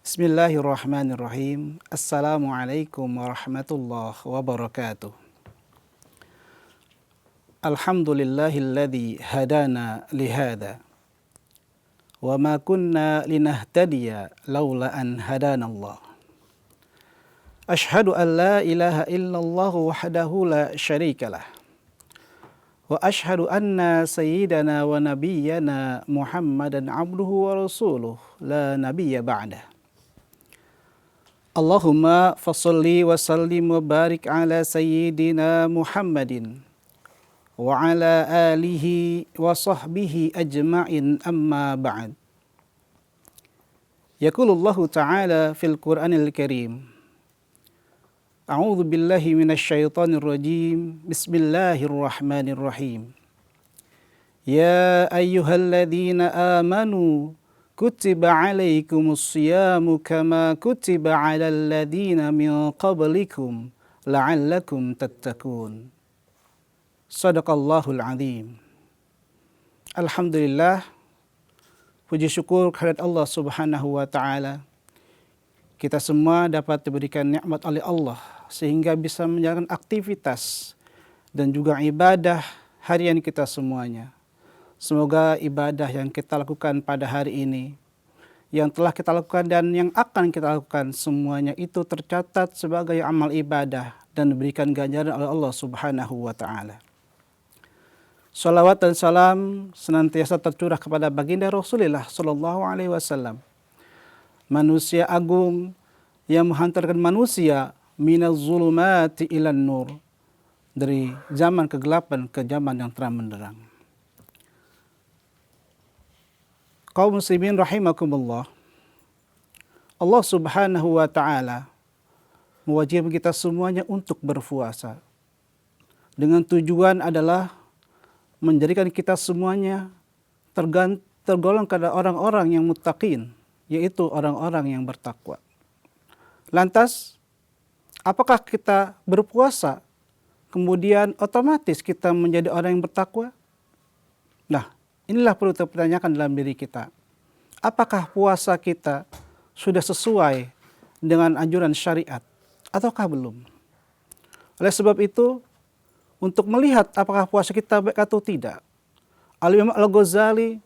Bismillahirrahmanirrahim. Assalamualaikum warahmatullahi wabarakatuh. Alhamdulillahilladzi hadana lihada. Wa ma kunna linahtadiya laula an hadanallah. Ashhadu an la ilaha illallah wahdahu la syarikalah. Wa ashhadu anna sayyidana wa nabiyyana Muhammadan abduhu wa rasuluh la nabiyya ba'dah. Allahumma fassalli wa sallim wa barik ala sayyidina Muhammadin wa ala alihi wa sahbihi ajma'in amma ba'd. Yaqulullahu ta'ala fil Qur'anil Karim. A'udzu billahi minasy syaithanir rajim. Bismillahirrahmanirrahim. Ya ayyuhalladzina amanu kutiba alaikumus siyamu kama kutiba alal ladzina min qablikum la'allakum tattaqun. Shadaqallahul azim. Alhamdulillah, puji syukur kehadirat Allah Subhanahu wa taala. Kita semua dapat diberikan nikmat oleh Allah sehingga bisa menjalankan aktivitas dan juga ibadah harian kita semuanya. Semoga ibadah yang kita lakukan pada hari ini, yang telah kita lakukan dan yang akan kita lakukan semuanya itu tercatat sebagai amal ibadah dan diberikan ganjaran oleh Allah Subhanahu wa taala. Salawat dan salam senantiasa tercurah kepada baginda Rasulullah sallallahu alaihi wasallam. Manusia agung yang menghantarkan manusia minaz zulumati ilan nur, dari zaman kegelapan ke zaman yang terang benderang. Kaum muslimin rahimakumullah, Allah Subhanahu wa taala mewajibkan kita semuanya untuk berpuasa. Dengan tujuan adalah menjadikan kita semuanya tergolong kepada orang-orang yang muttaqin, yaitu orang-orang yang bertakwa. Lantas, apakah kita berpuasa kemudian otomatis kita menjadi orang yang bertakwa? Nah, inilah perlu kita pertanyakan dalam diri kita. Apakah puasa kita sudah sesuai dengan anjuran syariat ataukah belum? Oleh sebab itu, untuk melihat apakah puasa kita baik atau tidak, Al-Imam Al-Ghazali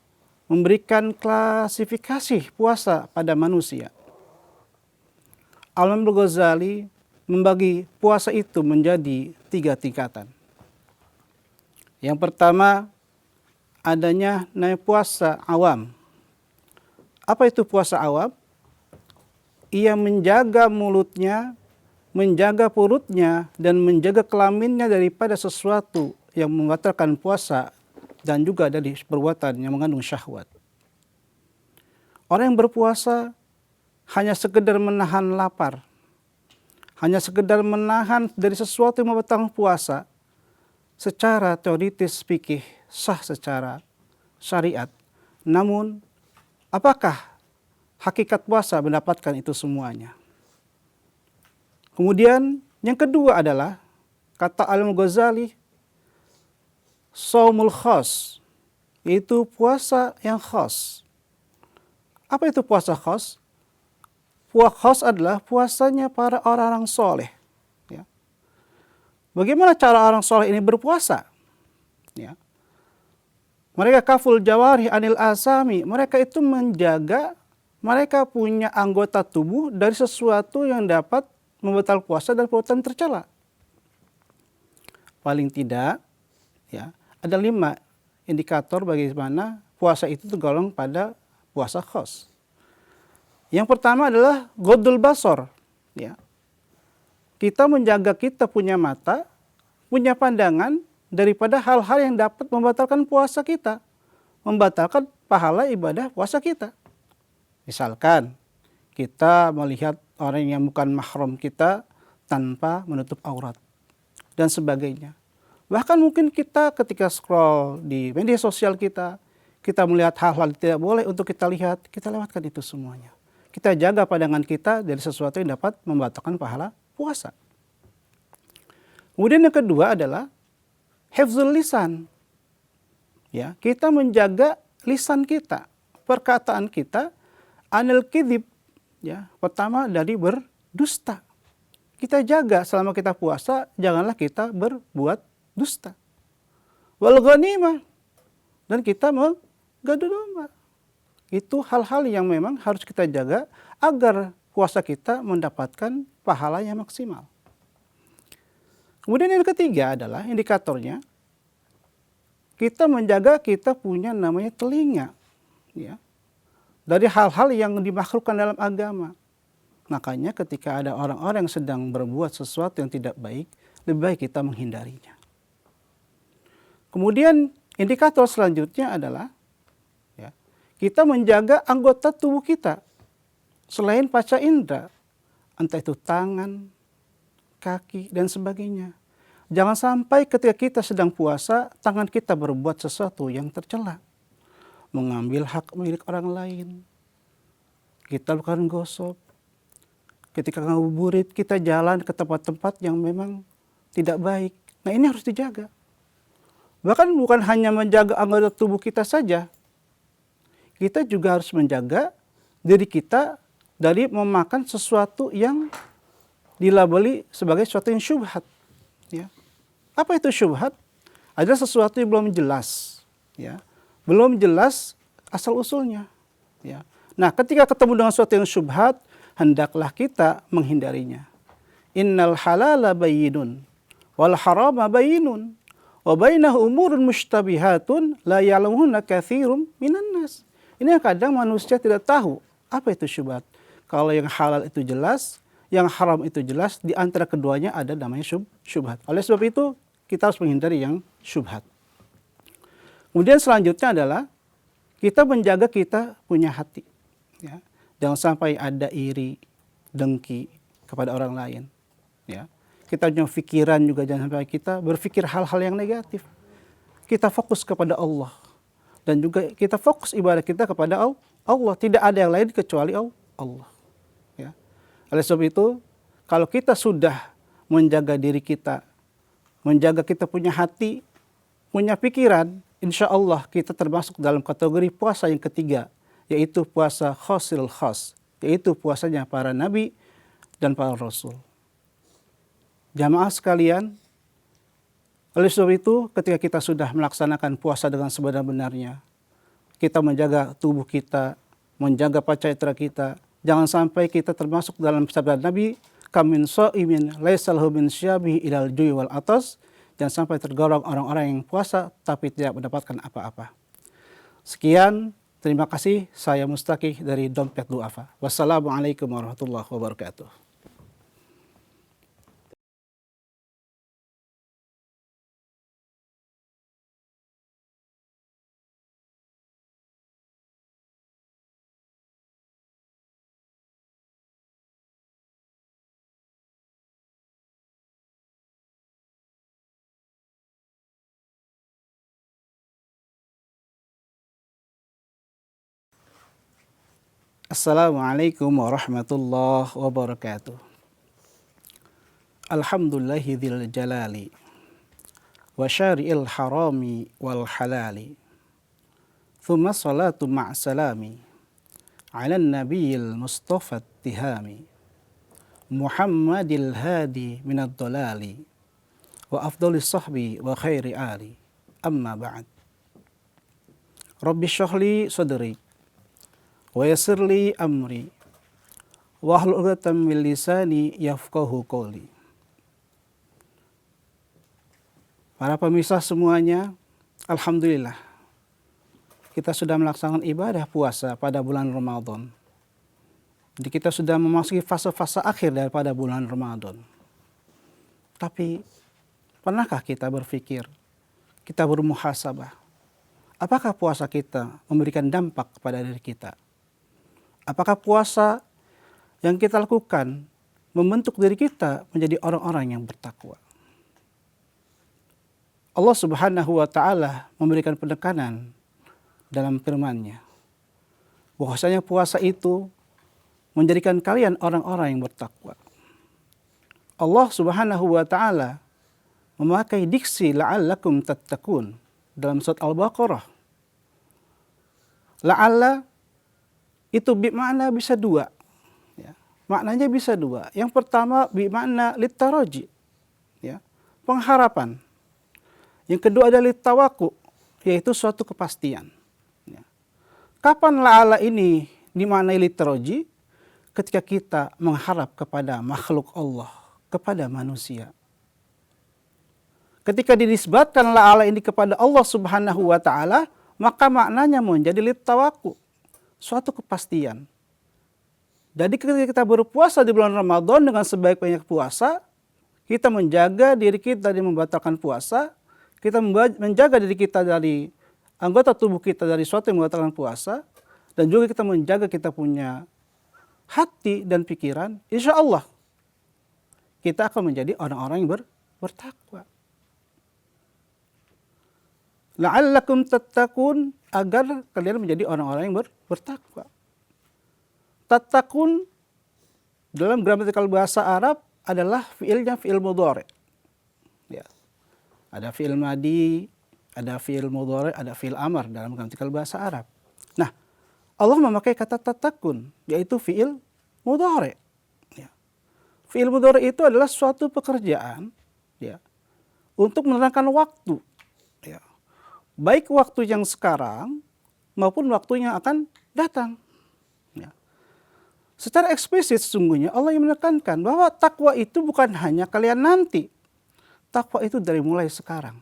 memberikan klasifikasi puasa pada manusia. Al-Imam Al-Ghazali membagi puasa itu menjadi 3 tingkatan. Yang pertama, adanya namanya puasa awam. Apa itu puasa awam? Ia menjaga mulutnya, menjaga perutnya, dan menjaga kelaminnya daripada sesuatu yang membatalkan puasa dan juga dari perbuatan yang mengandung syahwat. Orang yang berpuasa hanya sekedar menahan lapar, hanya sekedar menahan dari sesuatu yang membatalkan puasa, secara teoritis fikih sah secara syariat. Namun, apakah hakikat puasa mendapatkan itu semuanya? Kemudian yang kedua adalah, kata Al-Imam Ghazali, shaumul khas, yaitu puasa yang khas. Apa itu puasa khas? Puasa khas adalah puasanya para orang-orang soleh. Ya. Bagaimana cara orang soleh ini berpuasa? Ya. Mereka kaful jawarih anil asami. Mereka itu menjaga, mereka punya anggota tubuh dari sesuatu yang dapat membatal puasa dan perbuatan tercela. Paling tidak, ya, ada 5 indikator bagaimana puasa itu tergolong pada puasa khas. Yang pertama adalah ghaddul basar. Ya. Kita menjaga kita punya mata, punya pandangan daripada hal-hal yang dapat membatalkan puasa kita, membatalkan pahala ibadah puasa kita. Misalkan kita melihat orang yang bukan mahram kita tanpa menutup aurat dan sebagainya. Bahkan mungkin kita ketika scroll di media sosial kita melihat hal-hal yang tidak boleh untuk kita lihat, kita lewatkan itu semuanya. Kita jaga pandangan kita dari sesuatu yang dapat membatalkan pahala puasa. Kemudian yang kedua adalah hifzul lisan. Ya, kita menjaga lisan kita, perkataan kita, anil kidhib, Ya, pertama dari berdusta. Kita jaga selama kita puasa, janganlah kita berbuat dusta. Wal ghanimah, dan kita mengadu domba. Itu hal-hal yang memang harus kita jaga agar puasa kita mendapatkan pahala yang maksimal. Kemudian yang ketiga adalah indikatornya, kita menjaga kita punya namanya telinga, ya, dari hal-hal yang dimakruhkan dalam agama. Makanya ketika ada orang-orang yang sedang berbuat sesuatu yang tidak baik, lebih baik kita menghindarinya. Kemudian indikator selanjutnya adalah ya, kita menjaga anggota tubuh kita selain panca indera, entah itu tangan, kaki, dan sebagainya. Jangan sampai ketika kita sedang puasa, tangan kita berbuat sesuatu yang tercela. Mengambil hak milik orang lain. Kita bukan gosok. Ketika ngabuburit, kita jalan ke tempat-tempat yang memang tidak baik. Nah, ini harus dijaga. Bahkan bukan hanya menjaga anggota tubuh kita saja. Kita juga harus menjaga diri kita dari memakan sesuatu yang dilabeli sebagai sesuatu yang syubhat. Ya. Apa itu syubhat? Ada sesuatu yang belum jelas. Ya. Belum jelas asal-usulnya. Ya. Nah, ketika ketemu dengan sesuatu yang syubhat, hendaklah kita menghindarinya. Innal halala bayyinun wal harama bayyinun wa bainahu umurun mushtabihatun la ya'lamuhunna katsirum minan nas. Ini yang kadang manusia tidak tahu apa itu syubhat. Kalau yang halal itu jelas, yang haram itu jelas, di antara keduanya ada namanya syubhat. Oleh sebab itu kita harus menghindari yang syubhat. Kemudian selanjutnya adalah kita menjaga kita punya hati. Ya. Jangan sampai ada iri, dengki kepada orang lain. Ya. Kita punya pikiran juga jangan sampai kita berpikir hal-hal yang negatif. Kita fokus kepada Allah. Dan juga kita fokus ibadah kita kepada Allah. Tidak ada yang lain kecuali Allah. Ya. Oleh sebab itu, kalau kita sudah menjaga diri kita, menjaga kita punya hati, punya pikiran, insya Allah kita termasuk dalam kategori puasa yang ketiga, yaitu puasa khasil khas, yaitu puasanya para nabi dan para rasul. Jamaah sekalian, oleh sebab itu ketika kita sudah melaksanakan puasa dengan sebenar-benarnya, kita menjaga tubuh kita, menjaga panca indera kita, jangan sampai kita termasuk dalam sabda Nabi, kamin sha'imin laisa lahu min syabihi ilal ju'i wal atas, jangan sampai tergolong orang-orang yang puasa tapi tidak mendapatkan apa-apa. Sekian. Terima kasih, saya Mustaqih dari Dompet Du'afa. Wassalamualaikum warahmatullahi wabarakatuh. Assalamualaikum warahmatullahi wabarakatuh. Alhamdulillahil jalali wa syari'il harami wal halali. Thumma salatu ma'asalami ala nabiyil mustafa tihami Muhammadil hadi minad dalali wa afdalis sahbi wa khairi ali. Amma ba'd. Rabbi syrahli sadri wa yassir li amri wahlul 'uqdatam min lisani yafqahu qawli. Para pemirsa semuanya, alhamdulillah kita sudah melaksanakan ibadah puasa pada bulan Ramadan. Jadi kita sudah memasuki fase-fase akhir daripada bulan Ramadan. Tapi pernahkah kita berpikir, kita bermuhasabah, apakah puasa kita memberikan dampak kepada diri kita? Apakah puasa yang kita lakukan membentuk diri kita menjadi orang-orang yang bertakwa? Allah Subhanahu wa Ta'ala memberikan penekanan dalam firman-Nya bahwasanya puasa itu menjadikan kalian orang-orang yang bertakwa. Allah Subhanahu wa Ta'ala memakai diksi la'allakum tattaqun dalam surat Al-Baqarah. La'alla itu bermakna bisa dua. maknanya bisa dua. Yang pertama bimakna litaraji, ya, pengharapan. Yang kedua adalah litawaku, yaitu suatu kepastian. Ya. Kapan la'ala ini dimaknai litaraji? Ketika kita mengharap kepada makhluk Allah, kepada manusia. Ketika dinisbatkan la'ala ini kepada Allah Subhanahu wa ta'ala, maka maknanya menjadi litawaku, suatu kepastian. Jadi ketika kita berpuasa di bulan Ramadan dengan sebaik-baiknya puasa, kita menjaga diri kita dari membatalkan puasa, kita menjaga diri kita dari anggota tubuh kita dari suatu yang membatalkan puasa, dan juga kita menjaga kita punya hati dan pikiran, insya Allah kita akan menjadi orang-orang yang bertakwa. La'allakum tattaqun, agar kalian menjadi orang-orang yang bertakwa. Tattaqun dalam gramatikal bahasa Arab adalah fiilnya fiil mudhari. Ya. Ada fiil madi, ada fiil mudhari, ada fiil amar dalam gramatikal bahasa Arab. Nah, Allah memakai kata tattaqun, yaitu fiil mudhari. Ya. Fiil mudhari itu adalah suatu pekerjaan, ya, untuk menerangkan waktu. Ya. Baik waktu yang sekarang maupun waktu yang akan datang. Ya. Secara eksplisit sesungguhnya Allah yang menekankan bahwa takwa itu bukan hanya kalian nanti. Takwa itu dari mulai sekarang.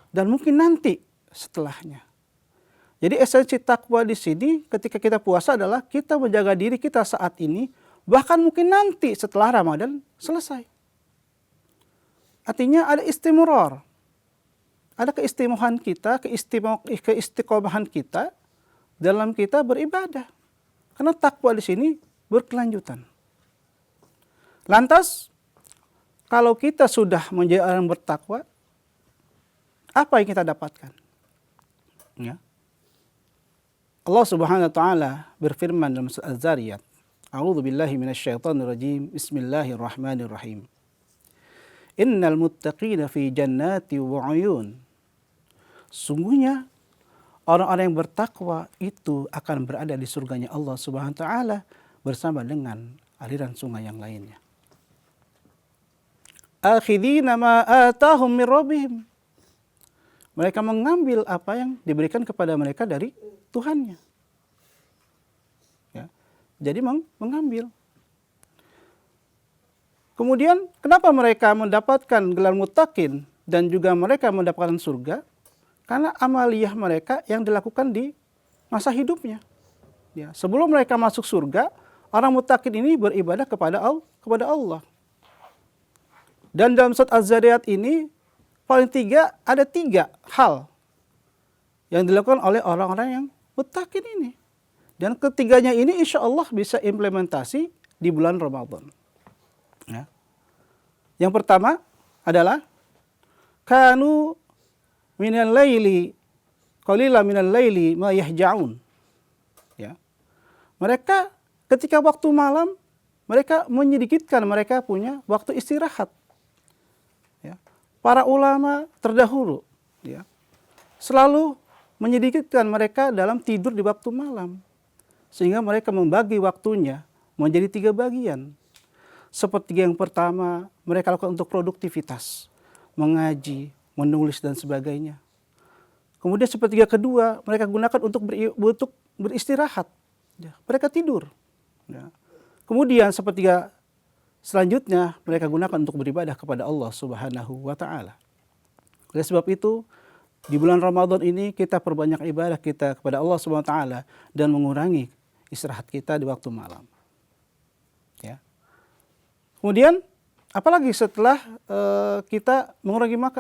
Dan mungkin nanti setelahnya. Jadi esensi takwa di sini ketika kita puasa adalah kita menjaga diri kita saat ini, bahkan mungkin nanti setelah Ramadan selesai. Artinya ada istimrar. Ada keistimewahan kita, keistiqomahan kita dalam kita beribadah. Karena takwa di sini berkelanjutan. Lantas, kalau kita sudah menjadi orang bertakwa, apa yang kita dapatkan? Ya. Allah Subhanahu wa taala berfirman dalam surah Az-Zariyat, A'udzu billahi minasyaitonir rajim. Bismillahirrahmanirrahim. Innal muttaqina fi jannati wa 'uyun. Sungguhnya orang-orang yang bertakwa itu akan berada di surganya Allah Subhanahu wa taala bersama dengan aliran sungai yang lainnya. Akhidina ma atahum min rabbihim. Mereka mengambil apa yang diberikan kepada mereka dari Tuhannya. Ya. Jadi mengambil. Kemudian kenapa mereka mendapatkan gelar muttaqin dan juga mereka mendapatkan surga? Karena amaliyah mereka yang dilakukan di masa hidupnya. Ya, sebelum mereka masuk surga, orang muttaqin ini beribadah kepada Allah. Dan dalam surat Az-Zariyat ini ada tiga hal yang dilakukan oleh orang-orang yang muttaqin ini. Dan ketiganya ini insya Allah bisa implementasi di bulan Ramadan. Ya. Yang pertama adalah kanu minal laili qalila minal laili ma yahja'un. Ya. Mereka ketika waktu malam mereka menyedikitkan, mereka punya waktu istirahat. Ya. Para ulama terdahulu, ya, selalu menyedikitkan mereka dalam tidur di waktu malam. Sehingga mereka membagi waktunya menjadi 3 bagian. Sepertiga yang pertama mereka lakukan untuk produktivitas, mengaji, menulis dan sebagainya. Kemudian sepertiga kedua mereka gunakan untuk beristirahat. Ya, mereka tidur. Ya. Kemudian sepertiga selanjutnya mereka gunakan untuk beribadah kepada Allah Subhanahu wa taala. Oleh sebab itu, di bulan Ramadan ini kita perbanyak ibadah kita kepada Allah Subhanahu wa taala dan mengurangi istirahat kita di waktu malam. Ya. Kemudian apalagi setelah kita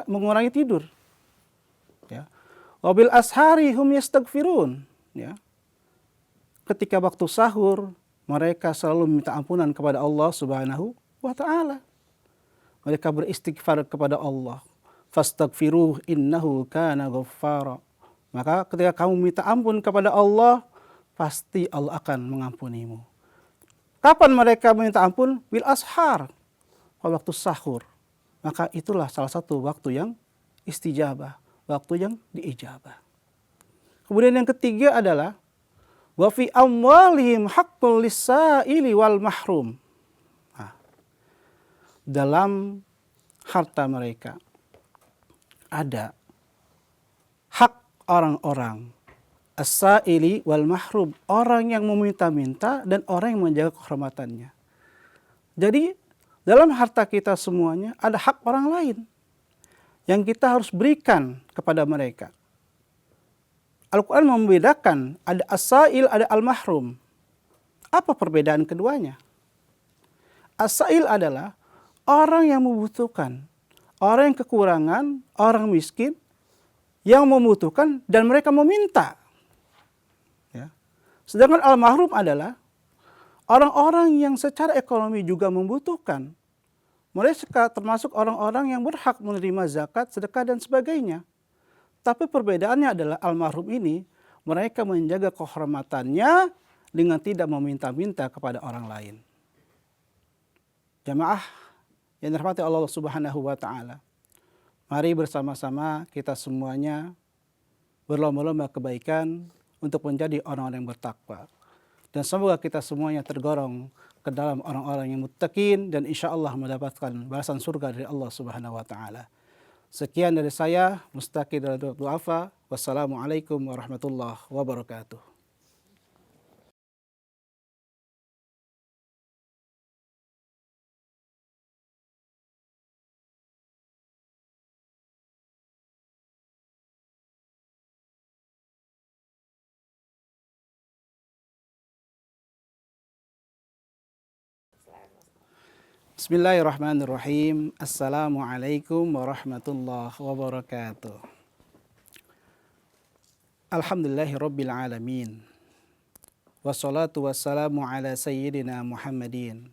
mengurangi tidur. Ya. Wabil ashari hum yastaghfirun. Ya. Ketika waktu sahur mereka selalu meminta ampunan kepada Allah Subhanahu wa taala. Mereka beristighfar kepada Allah. Fastaghfiruh innahu kana ghaffara. Maka ketika kamu minta ampun kepada Allah, pasti Allah akan mengampunimu. Kapan mereka meminta ampun? Bil ashar. Pada waktu sahur. Maka itulah salah satu waktu yang istijabah. Waktu yang diijabah. Kemudian yang ketiga adalah Wa fi amwalihim haqqul lis-sa'ili wal mahrum. Nah, dalam harta mereka ada hak orang-orang as-sa'ili wal mahrum, orang yang meminta-minta dan orang yang menjaga kehormatannya. Jadi dalam harta kita semuanya ada hak orang lain yang kita harus berikan kepada mereka. Al-Quran membedakan, ada as-sa'il, ada al-mahrum. Apa perbedaan keduanya? As-sa'il adalah orang yang membutuhkan, orang yang kekurangan, orang miskin, yang membutuhkan dan mereka meminta. Ya. Sedangkan al-mahrum adalah orang-orang yang secara ekonomi juga membutuhkan. Mereka termasuk orang-orang yang berhak menerima zakat, sedekah, dan sebagainya. Tapi perbedaannya adalah al-mahrum ini, mereka menjaga kehormatannya dengan tidak meminta-minta kepada orang lain. Jamaah yang dirahmati Allah Subhanahu wa taala. Mari bersama-sama kita semuanya berlomba-lomba kebaikan untuk menjadi orang-orang yang bertakwa. Dan semoga kita semuanya tergolong ke dalam orang-orang yang muttaqin dan insya Allah mendapatkan balasan surga dari Allah Subhanahu wa taala. Sekian dari saya, Mustaqi dari Du'afa. Wassalamualaikum warahmatullahi wabarakatuh. Bismillahirrahmanirrahim. Assalamualaikum warahmatullahi wabarakatuh. Alhamdulillahirabbil alamin. Wassalatu wassalamu ala sayyidina Muhammadin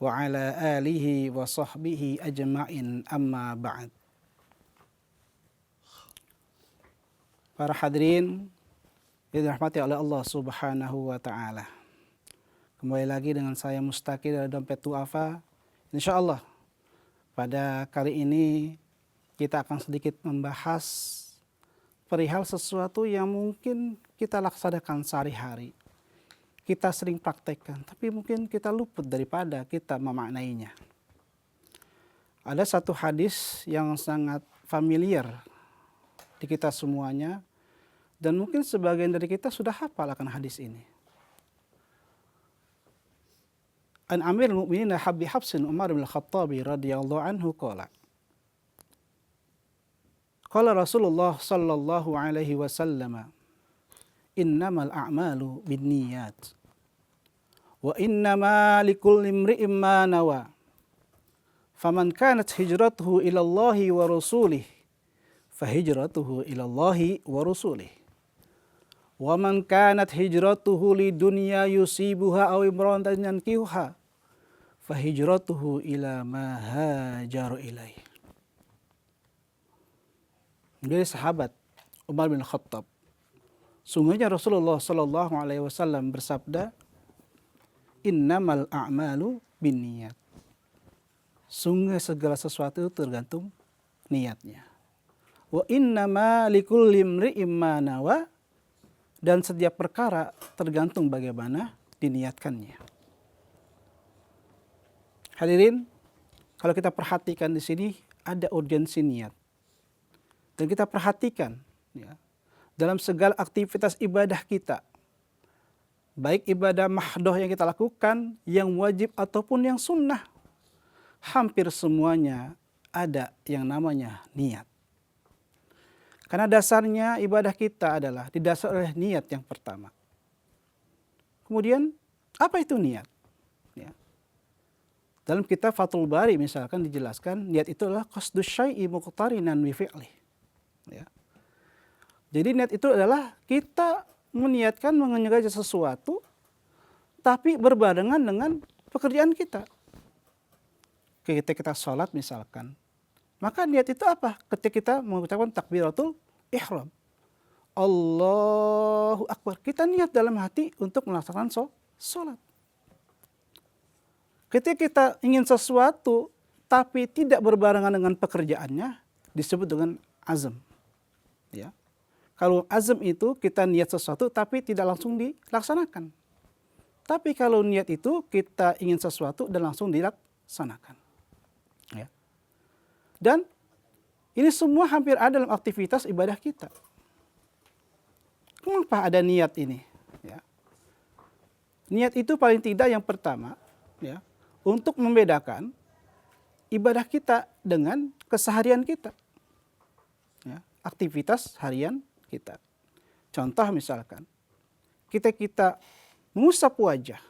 wa ala alihi wa sahbihi ajma'in, amma ba'd. Para hadirin yang dirahmati oleh Allah Subhanahu wa taala. Kembali lagi dengan saya Mustaqi dari Dompet Du'afa. Insya Allah pada kali ini kita akan sedikit membahas perihal sesuatu yang mungkin kita laksanakan sehari-hari. Kita sering praktekkan, tapi mungkin kita luput daripada kita memaknainya. Ada satu hadis yang sangat familiar di kita semuanya, dan mungkin sebagian dari kita sudah hafal akan hadis ini. An Amirul Mu'minin Habib Hafsin Umar bin Khattabi radhiyallahu anhu qala. Qala Rasulullah sallallahu alaihi wasallam, innamal a'malu binniyat wa innama likulli imri'in ma nawa. Faman kanat hijratuhu ila Allahi wa rasulih fahijratuhu ila Allahi wa rasulih. Wa man kanat hijratuhu lidunya yusibuha aw imra'atan yankihuha fahijratuhu ila ma hajaru ilaih. Dari sahabat Umar bin Khattab, sungguhnya Rasulullah sallallahu alaihi wasallam bersabda, innamal a'malu binniyat. Sungguh segala sesuatu tergantung niatnya. Wa innama likulli imri'in ma nawa. Dan setiap perkara tergantung bagaimana diniatkannya. Hadirin, kalau kita perhatikan di sini ada urgensi niat. Dan kita perhatikan ya, dalam segala aktivitas ibadah kita, baik ibadah mahdoh yang kita lakukan, yang wajib ataupun yang sunnah, hampir semuanya ada yang namanya niat. Karena dasarnya ibadah kita adalah didasari oleh niat yang pertama. Kemudian, apa itu niat? Ya. Dalam kitab Fathul Bari misalkan dijelaskan, niat itu adalah qasdus syai'i muqtarinan bi fi'lih. Ya. Jadi niat itu adalah kita meniatkan mengerjakan sesuatu, tapi berbarengan dengan pekerjaan kita. Ketika kita sholat misalkan, maka niat itu apa? Ketika kita mengucapkan takbiratul ihram, Allahu Akbar, kita niat dalam hati untuk melaksanakan sholat. Ketika kita ingin sesuatu tapi tidak berbarengan dengan pekerjaannya, disebut dengan azam. Ya. Kalau azam itu kita niat sesuatu tapi tidak langsung dilaksanakan. Tapi kalau niat itu kita ingin sesuatu dan langsung dilaksanakan. Ya. Dan ini semua hampir ada dalam aktivitas ibadah kita. Kenapa ada niat ini? Ya. Niat itu paling tidak yang pertama, ya, untuk membedakan ibadah kita dengan keseharian kita. Ya, aktivitas harian kita. Contoh misalkan, kita mengusap wajah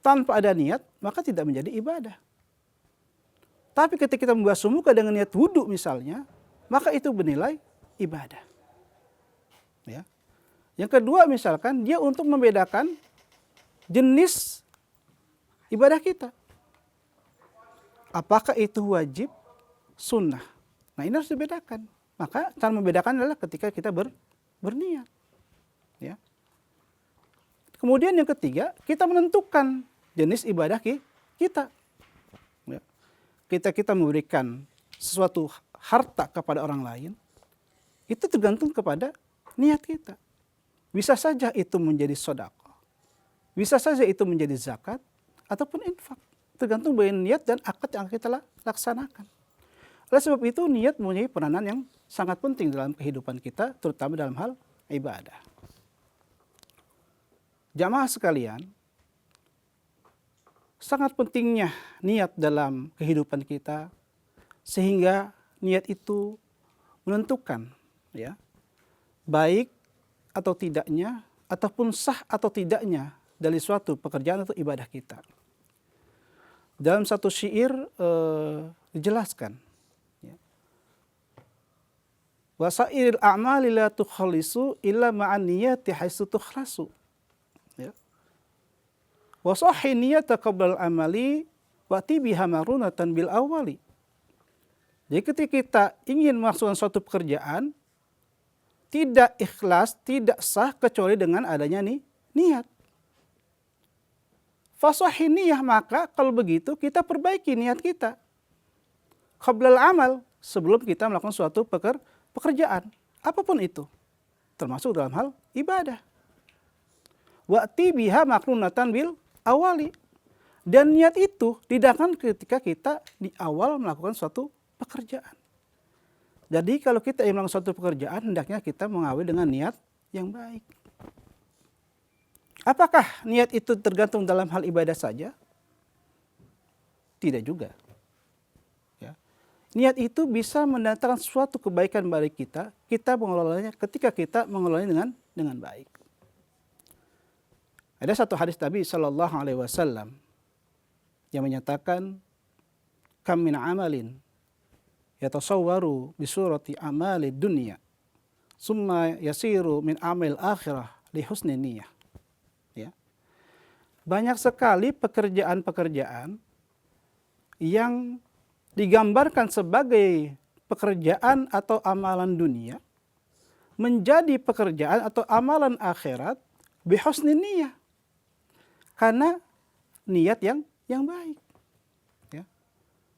tanpa ada niat, maka tidak menjadi ibadah. Tapi ketika kita membasuh muka dengan niat wudhu misalnya, maka itu bernilai ibadah. Ya. Yang kedua misalkan, dia untuk membedakan jenis ibadah kita. Apakah itu wajib, sunnah. Nah ini harus dibedakan. Maka cara membedakan adalah ketika kita berniat. Ya. Kemudian yang ketiga, kita menentukan jenis ibadah kita. Ya. Kita memberikan sesuatu harta kepada orang lain, itu tergantung kepada niat kita. Bisa saja itu menjadi sedekah, bisa saja itu menjadi zakat, ataupun infak. Tergantung dari niat dan akad yang kita laksanakan. Oleh sebab itu niat mempunyai peranan yang sangat penting dalam kehidupan kita, terutama dalam hal ibadah. Jamaah sekalian, sangat pentingnya niat dalam kehidupan kita, sehingga niat itu menentukan, ya, baik atau tidaknya, ataupun sah atau tidaknya dari suatu pekerjaan atau ibadah kita. Dalam satu syair dijelaskan, ya, wasairil a'mali la tukhalisu illa ma'an niyati haitsu tukhlasu. Ya. Wasahhi niyata qabla al-amali wa tibiha marunatan bil awali. Jadi ketika kita ingin melaksanakan suatu pekerjaan, tidak ikhlas, tidak sah kecuali dengan adanya niat. Fasahih niyah, maka kalau begitu kita perbaiki niat kita. Qablal amal, sebelum kita melakukan suatu pekerjaan, apapun itu, termasuk dalam hal ibadah. Wa'ti biha makrunatan bil awali. Dan niat itu didatangkan ketika kita di awal melakukan suatu pekerjaan. Jadi kalau kita ingin melakukan suatu pekerjaan, hendaknya kita mengawali dengan niat yang baik. Apakah niat itu tergantung dalam hal ibadah saja? Tidak juga. Ya. Niat itu bisa mendatangkan suatu kebaikan bagi kita mengelolanya ketika kita mengelolanya dengan baik. Ada satu hadis Nabi Shallallahu Alaihi Wasallam yang menyatakan, kam min amalin yatasawwaru bisurati amali dunya, summa yasiru min amil akhirah li husni niyah. Ya. Banyak sekali pekerjaan-pekerjaan yang digambarkan sebagai pekerjaan atau amalan dunia menjadi pekerjaan atau amalan akhirat bi husni niyah. Karena niat yang baik. Ya.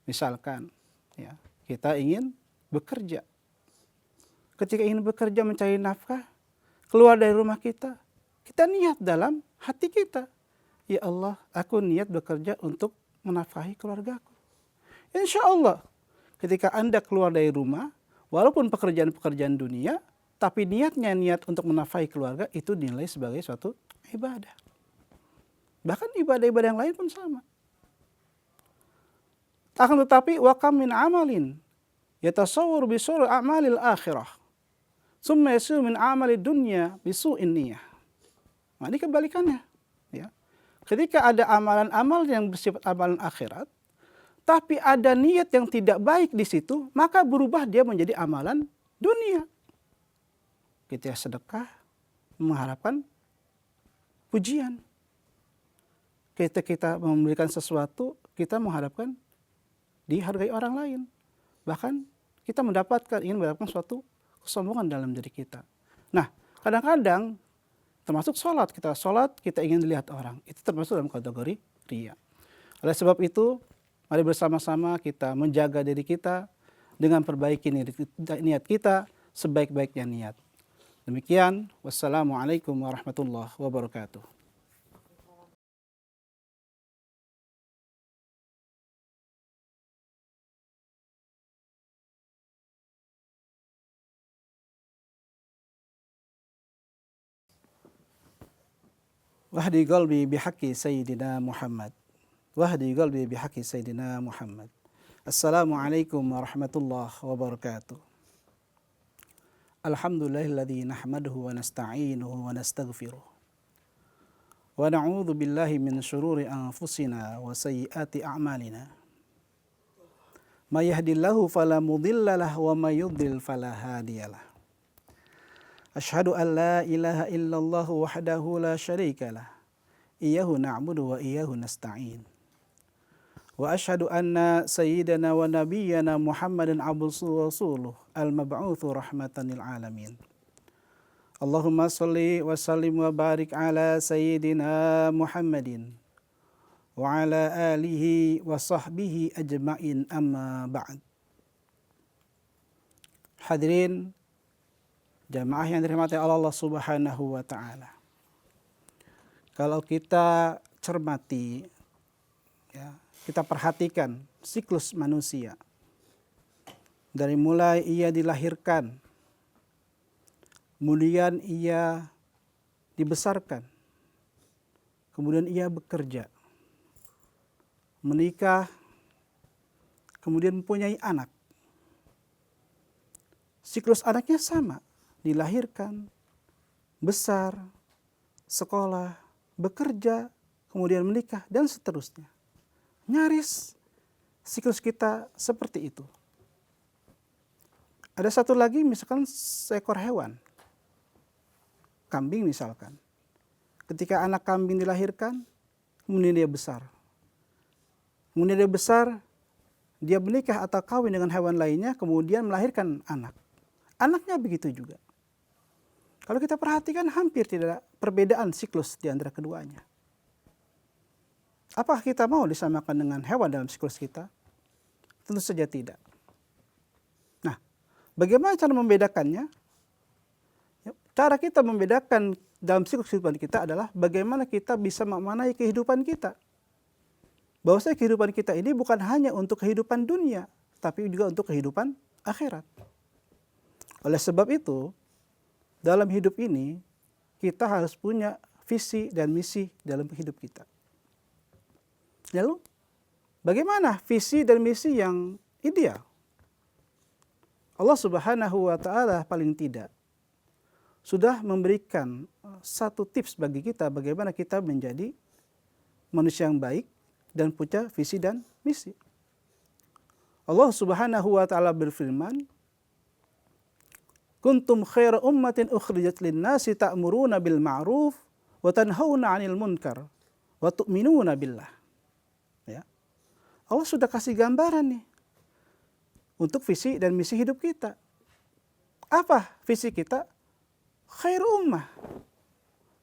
Misalkan, ya, kita ingin bekerja. Ketika ingin bekerja mencari nafkah, keluar dari rumah kita niat dalam hati kita, ya Allah, aku niat bekerja untuk menafkahi keluargaku. Insya Allah, ketika Anda keluar dari rumah, walaupun pekerjaan-pekerjaan dunia, tapi niatnya niat untuk menafkahi keluarga, itu dinilai sebagai suatu ibadah. Bahkan ibadah-ibadah yang lain pun sama. Akan tetapi wa kam min amalin yatasawwar bi suri a'malil akhirah summa yasiru min amali dunya bi su'in niyah. Nah, ini kebalikannya, ya. Ketika ada amalan-amalan yang bersifat amalan akhirat, tapi ada niat yang tidak baik di situ, maka berubah dia menjadi amalan dunia. Kita sedekah mengharapkan pujian. Kita memberikan sesuatu, kita mengharapkan dihargai orang lain. Bahkan kita ingin mendapatkan suatu kesombongan dalam diri kita. Nah, kadang-kadang termasuk sholat, kita ingin dilihat orang. Itu termasuk dalam kategori riya. Oleh sebab itu, mari bersama-sama kita menjaga diri kita dengan perbaiki niat kita sebaik-baiknya niat. Demikian, wassalamualaikum warahmatullahi wabarakatuh. Wahdi qalbi bihaqqi Sayyidina Muhammad. Wahdi qalbi bihaqqi Sayyidina Muhammad. Assalamualaikum warahmatullahi wabarakatuh. Alhamdulillahilladzi nahmaduhu wa nasta'inuhu wa nastaghfiruh. Wa na'udzu billahi min syururi anfusina wa sayyiati a'malina. May yahdihillahu fala mudilla lahu wa may yudlil fala hadiyalah. Asyhadu an la ilaha illallah wahdahu la syarika lah. Iyyahu na'budu wa iyyahu nasta'in. Wa asyhadu anna sayyidana wa nabiyyana Muhammadan abduhu wa rasuluh al-mab'utsu rahmatan lil alamin. Allahumma shalli wa sallim wa barik ala sayyidina Muhammadin wa ala alihi wa sahbihi ajma'in, amma ba'd. Hadirin jamaah yang dirahmati Allah Subhanahu wa taala. Kalau kita cermati, ya, kita perhatikan siklus manusia. Dari mulai ia dilahirkan, kemudian ia dibesarkan, kemudian ia bekerja, menikah, kemudian mempunyai anak. Siklus anaknya sama, dilahirkan, besar, sekolah, bekerja, kemudian menikah, dan seterusnya. Nyaris siklus kita seperti itu. Ada satu lagi, misalkan seekor hewan, kambing misalkan. Ketika anak kambing dilahirkan, kemudian dia besar. Kemudian dia besar, dia menikah atau kawin dengan hewan lainnya, kemudian melahirkan anak. Anaknya begitu juga. Kalau kita perhatikan, hampir tidak ada perbedaan siklus di antara keduanya. Apakah kita mau disamakan dengan hewan dalam siklus kita? Tentu saja tidak. Nah, bagaimana cara membedakannya? Cara kita membedakan dalam siklus kehidupan kita adalah bagaimana kita bisa memaknai kehidupan kita. Bahwasanya kehidupan kita ini bukan hanya untuk kehidupan dunia, tapi juga untuk kehidupan akhirat. Oleh sebab itu, dalam hidup ini, kita harus punya visi dan misi dalam hidup kita. Lalu, bagaimana visi dan misi yang ideal? Allah Subhanahu wa taala paling tidak sudah memberikan satu tips bagi kita bagaimana kita menjadi manusia yang baik dan punya visi dan misi. Allah Subhanahu wa taala berfirman, "Kuntum khaira ummatin ukhrijat lin-nasi ta'muruna bil ma'ruf wa tanhauna 'anil munkar wa tu'minuna billah." Ya. Allah sudah kasih gambaran nih untuk visi dan misi hidup kita. Apa visi kita? Khairu ummah.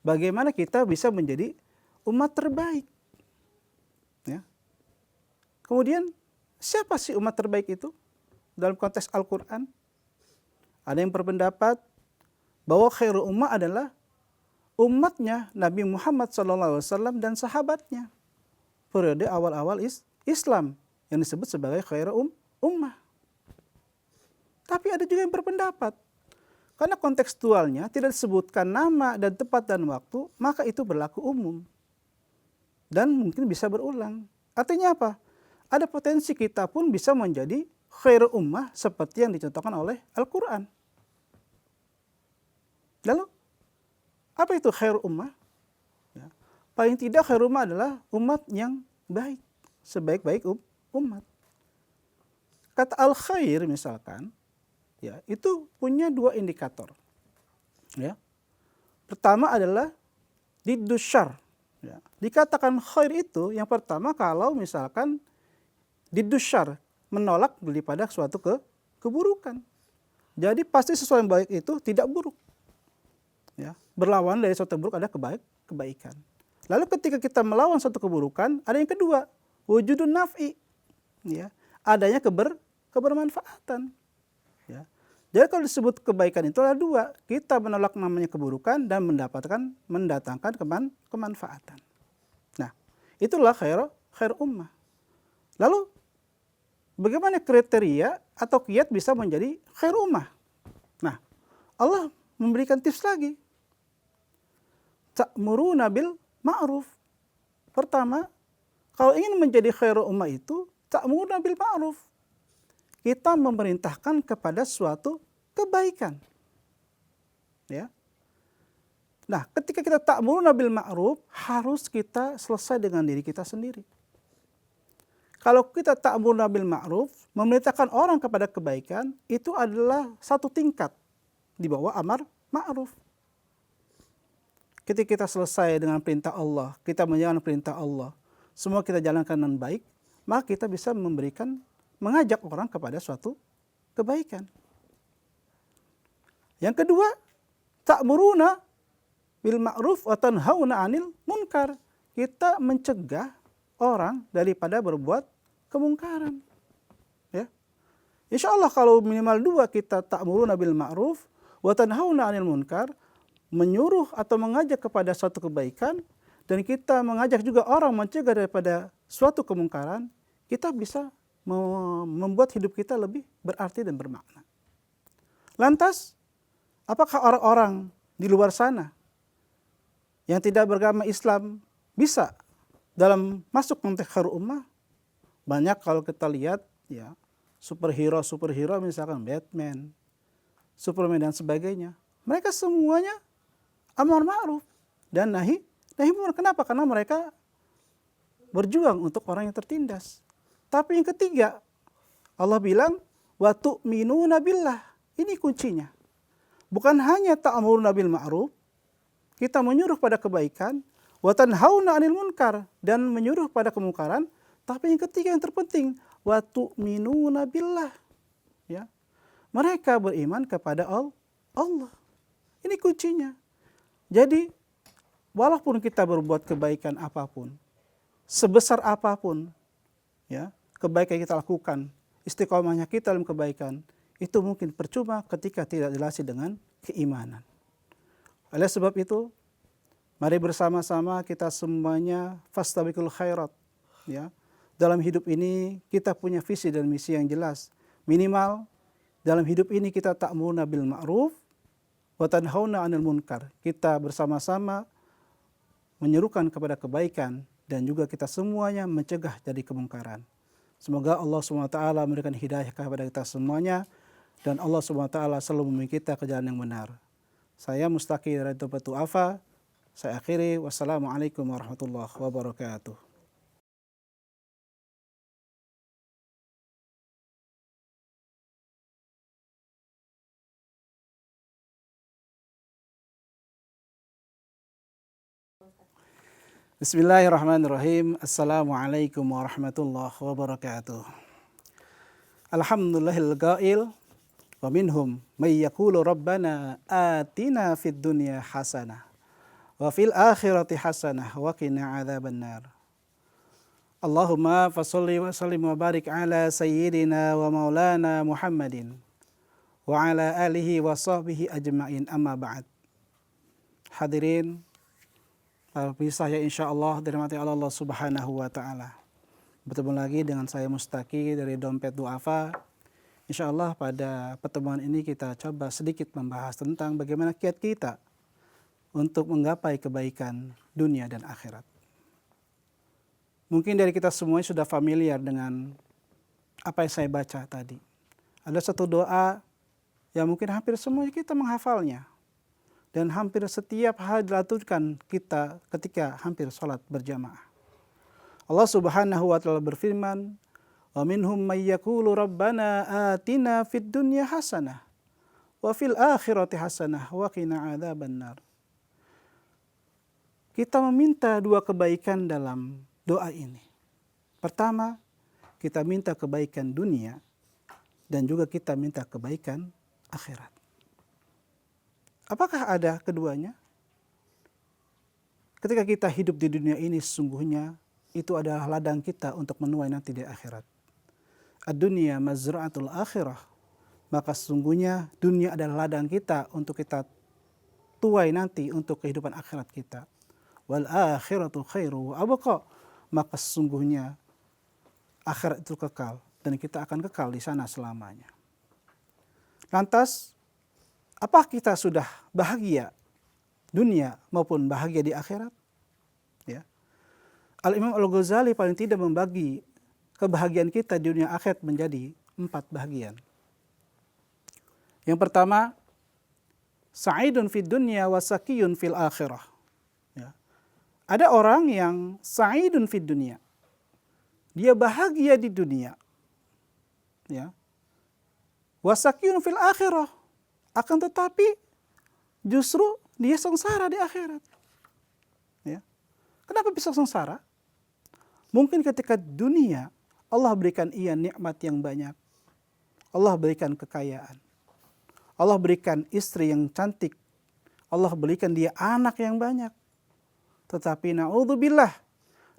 Bagaimana kita bisa menjadi umat terbaik. Ya. Kemudian siapa sih umat terbaik itu? Dalam konteks Al-Quran, ada yang berpendapat bahwa khairu ummah adalah umatnya Nabi Muhammad SAW dan sahabatnya. Periode awal-awal Islam yang disebut sebagai khairu ummah. Tapi ada juga yang berpendapat, karena kontekstualnya tidak disebutkan nama dan tempat dan waktu, maka itu berlaku umum. Dan mungkin bisa berulang. Artinya apa? Ada potensi kita pun bisa menjadi khairu ummah seperti yang dicontohkan oleh Al-Quran. Lalu, apa itu khairu ummah? Ya. Paling tidak khairu ummah adalah umat yang baik, sebaik-baik umat. Kata al-khair misalkan, ya, itu punya dua indikator. Ya. Pertama adalah diddus syarr. Ya. Dikatakan khair itu yang pertama kalau misalkan diddus syarr, menolak daripada suatu keburukan. Jadi pasti sesuatu yang baik itu tidak buruk. Ya. Berlawan dari suatu buruk ada kebaikan. Lalu ketika kita melawan suatu keburukan, ada yang kedua, wujudun naf'i. Ya. Adanya kebermanfaatan. Ya. Jadi kalau disebut kebaikan itu ada dua, kita menolak namanya keburukan dan mendatangkan kemanfaatan. Nah, itulah khair ummah. Lalu bagaimana kriteria atau kiat bisa menjadi khair ummah? Nah, Allah memberikan tips lagi. Ta'muruna bil ma'ruf. Pertama, kalau ingin menjadi khair ummah itu ta'muruna bil ma'ruf. Kita memerintahkan kepada suatu kebaikan. Ya. Nah, ketika kita ta'muruna bil ma'ruf, harus kita selesai dengan diri kita sendiri. Kalau kita ta'muruna bil ma'ruf, memerintahkan orang kepada kebaikan, itu adalah satu tingkat di bawah amar ma'ruf. Ketika kita selesai dengan perintah Allah, kita menjalankan perintah Allah, semua kita jalankan dengan baik, maka kita bisa mengajak orang kepada suatu kebaikan. Yang kedua, ta'muruna bil ma'ruf wa tanhauna 'anil munkar. Kita mencegah orang daripada berbuat kemungkaran. Ya. Insya Allah kalau minimal dua kita ta'muruna bil ma'ruf wa tanhauna 'anil munkar, menyuruh atau mengajak kepada suatu kebaikan, dan kita mengajak juga orang mencegah daripada suatu kemungkaran, kita bisa membuat hidup kita lebih berarti dan bermakna. Lantas, apakah orang-orang di luar sana yang tidak beragama Islam bisa dalam masuk konteks khair ummah? Banyak kalau kita lihat ya, superhero misalkan Batman, Superman dan sebagainya. Mereka semuanya amar ma'ruf dan nahi munkar. Kenapa? Karena mereka berjuang untuk orang yang tertindas. Tapi yang ketiga, Allah bilang wa tu'minuna billah. Ini kuncinya. Bukan hanya ta'muruna bil ma'ruf, kita menyuruh pada kebaikan, wa tanhauna 'anil munkar, dan menyuruh pada kemungkaran, tapi yang ketiga yang terpenting, wa tu'minuna billah. Ya. Mereka beriman kepada Allah. Ini kuncinya. Jadi, walaupun kita berbuat kebaikan apapun, sebesar apapun, ya, kebaikan yang kita lakukan, istiqomahnya kita dalam kebaikan, itu mungkin percuma ketika tidak dilandasi dengan keimanan. Oleh sebab itu, mari bersama-sama kita semuanya fastabiqul khairat. Ya. Dalam hidup ini kita punya visi dan misi yang jelas. Minimal dalam hidup ini kita ta'muruna bil ma'ruf wa tanhauna 'anil munkar. Kita bersama-sama menyerukan kepada kebaikan dan juga kita semuanya mencegah dari kemungkaran. Semoga Allah SWT memberikan hidayah kepada kita semuanya dan Allah SWT selalu membimbing kita ke jalan yang benar. Saya Mustaqi dari Dompet Du'afa. Saya akhiri. Wassalamualaikum warahmatullahi wabarakatuh. Bismillahirrahmanirrahim. Assalamualaikum warahmatullahi wabarakatuh. Alhamdulillahil qail wa minhum may yaqulu rabbana atina fid dunya hasanah wa fil akhirati hasanah wa qina adzabannar. Allahumma fasholli wa sallim wa barik ala sayyidina wa maulana Muhammadin wa ala alihi wa sahbihi ajma'in, amma ba'd. Hadirin saya insya Allah dirahmati Allah Subhanahu wa Ta'ala. Bertemu lagi dengan saya Mustaqi dari Dompet Du'afa. Insya Allah pada pertemuan ini kita coba sedikit membahas tentang bagaimana kiat kita untuk menggapai kebaikan dunia dan akhirat. Mungkin dari kita semuanya sudah familiar dengan apa yang saya baca tadi. Ada satu doa yang mungkin hampir semuanya kita menghafalnya. Dan hampir setiap hari dilaturkan kita ketika hampir sholat berjamaah. Allah Subhanahu wa Ta'ala berfirman, wa minhum may yaqulu rabbana atina fid dunya hasanah wa fil akhirati hasanah wa qina adzabannar. Kita meminta dua kebaikan dalam doa ini. Pertama, kita minta kebaikan dunia dan juga kita minta kebaikan akhirat. Apakah ada keduanya? Ketika kita hidup di dunia ini sesungguhnya itu adalah ladang kita untuk menuai nanti di akhirat. Ad-dunya mazra'atul akhirah. maka sesungguhnya dunia adalah ladang kita untuk kita tuai nanti untuk kehidupan akhirat kita. Wal akhiratu khairu wa abqa. Maka sesungguhnya akhirat itu kekal dan kita akan kekal di sana selamanya. Lantas, apakah kita sudah bahagia dunia maupun bahagia di akhirat? Ya. Al-Imam Al-Ghazali paling tidak membagi kebahagiaan kita di dunia akhirat menjadi 4 bahagian. Yang pertama, sa'idun fid dunya wa sakiyun fil akhirah. Ya. Ada orang yang sa'idun fid dunya. Dia bahagia di dunia. Ya. Wa sakiyun fil akhirah. Akan tetapi justru dia sengsara di akhirat. Ya. Kenapa bisa sengsara? Mungkin ketika dunia Allah berikan ia nikmat yang banyak. Allah berikan kekayaan. Allah berikan istri yang cantik. Allah berikan dia anak yang banyak. Tetapi na'udzubillah,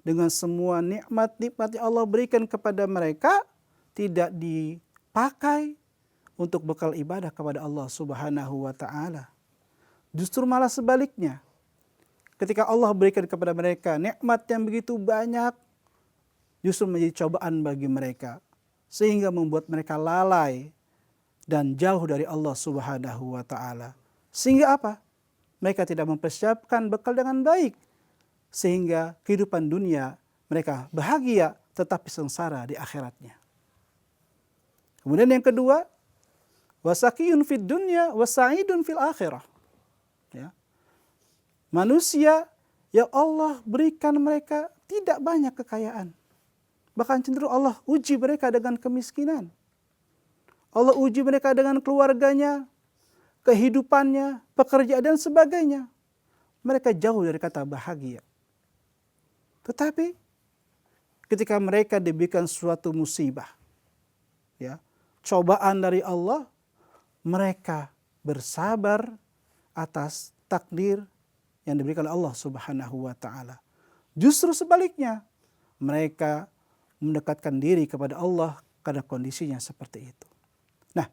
dengan semua nikmat-nikmat yang Allah berikan kepada mereka tidak dipakai untuk bekal ibadah kepada Allah Subhanahu wa taala. Justru malah sebaliknya. Ketika Allah berikan kepada mereka nikmat yang begitu banyak, justru menjadi cobaan bagi mereka sehingga membuat mereka lalai dan jauh dari Allah Subhanahu wa taala. Sehingga apa? Mereka tidak mempersiapkan bekal dengan baik. Sehingga kehidupan dunia mereka bahagia tetapi sengsara di akhiratnya. Kemudian yang kedua, wasakiyun fid dunya wasa'idun fil akhirah. Ya. Manusia yang Allah berikan mereka tidak banyak kekayaan. Bahkan cenderung Allah uji mereka dengan kemiskinan. Allah uji mereka dengan keluarganya, kehidupannya, pekerjaan dan sebagainya. Mereka jauh dari kata bahagia. Tetapi ketika mereka diberikan suatu musibah, ya, cobaan dari Allah, mereka bersabar atas takdir yang diberikan oleh Allah Subhanahu wa taala. Justru sebaliknya, mereka mendekatkan diri kepada Allah karena kondisinya seperti itu. Nah,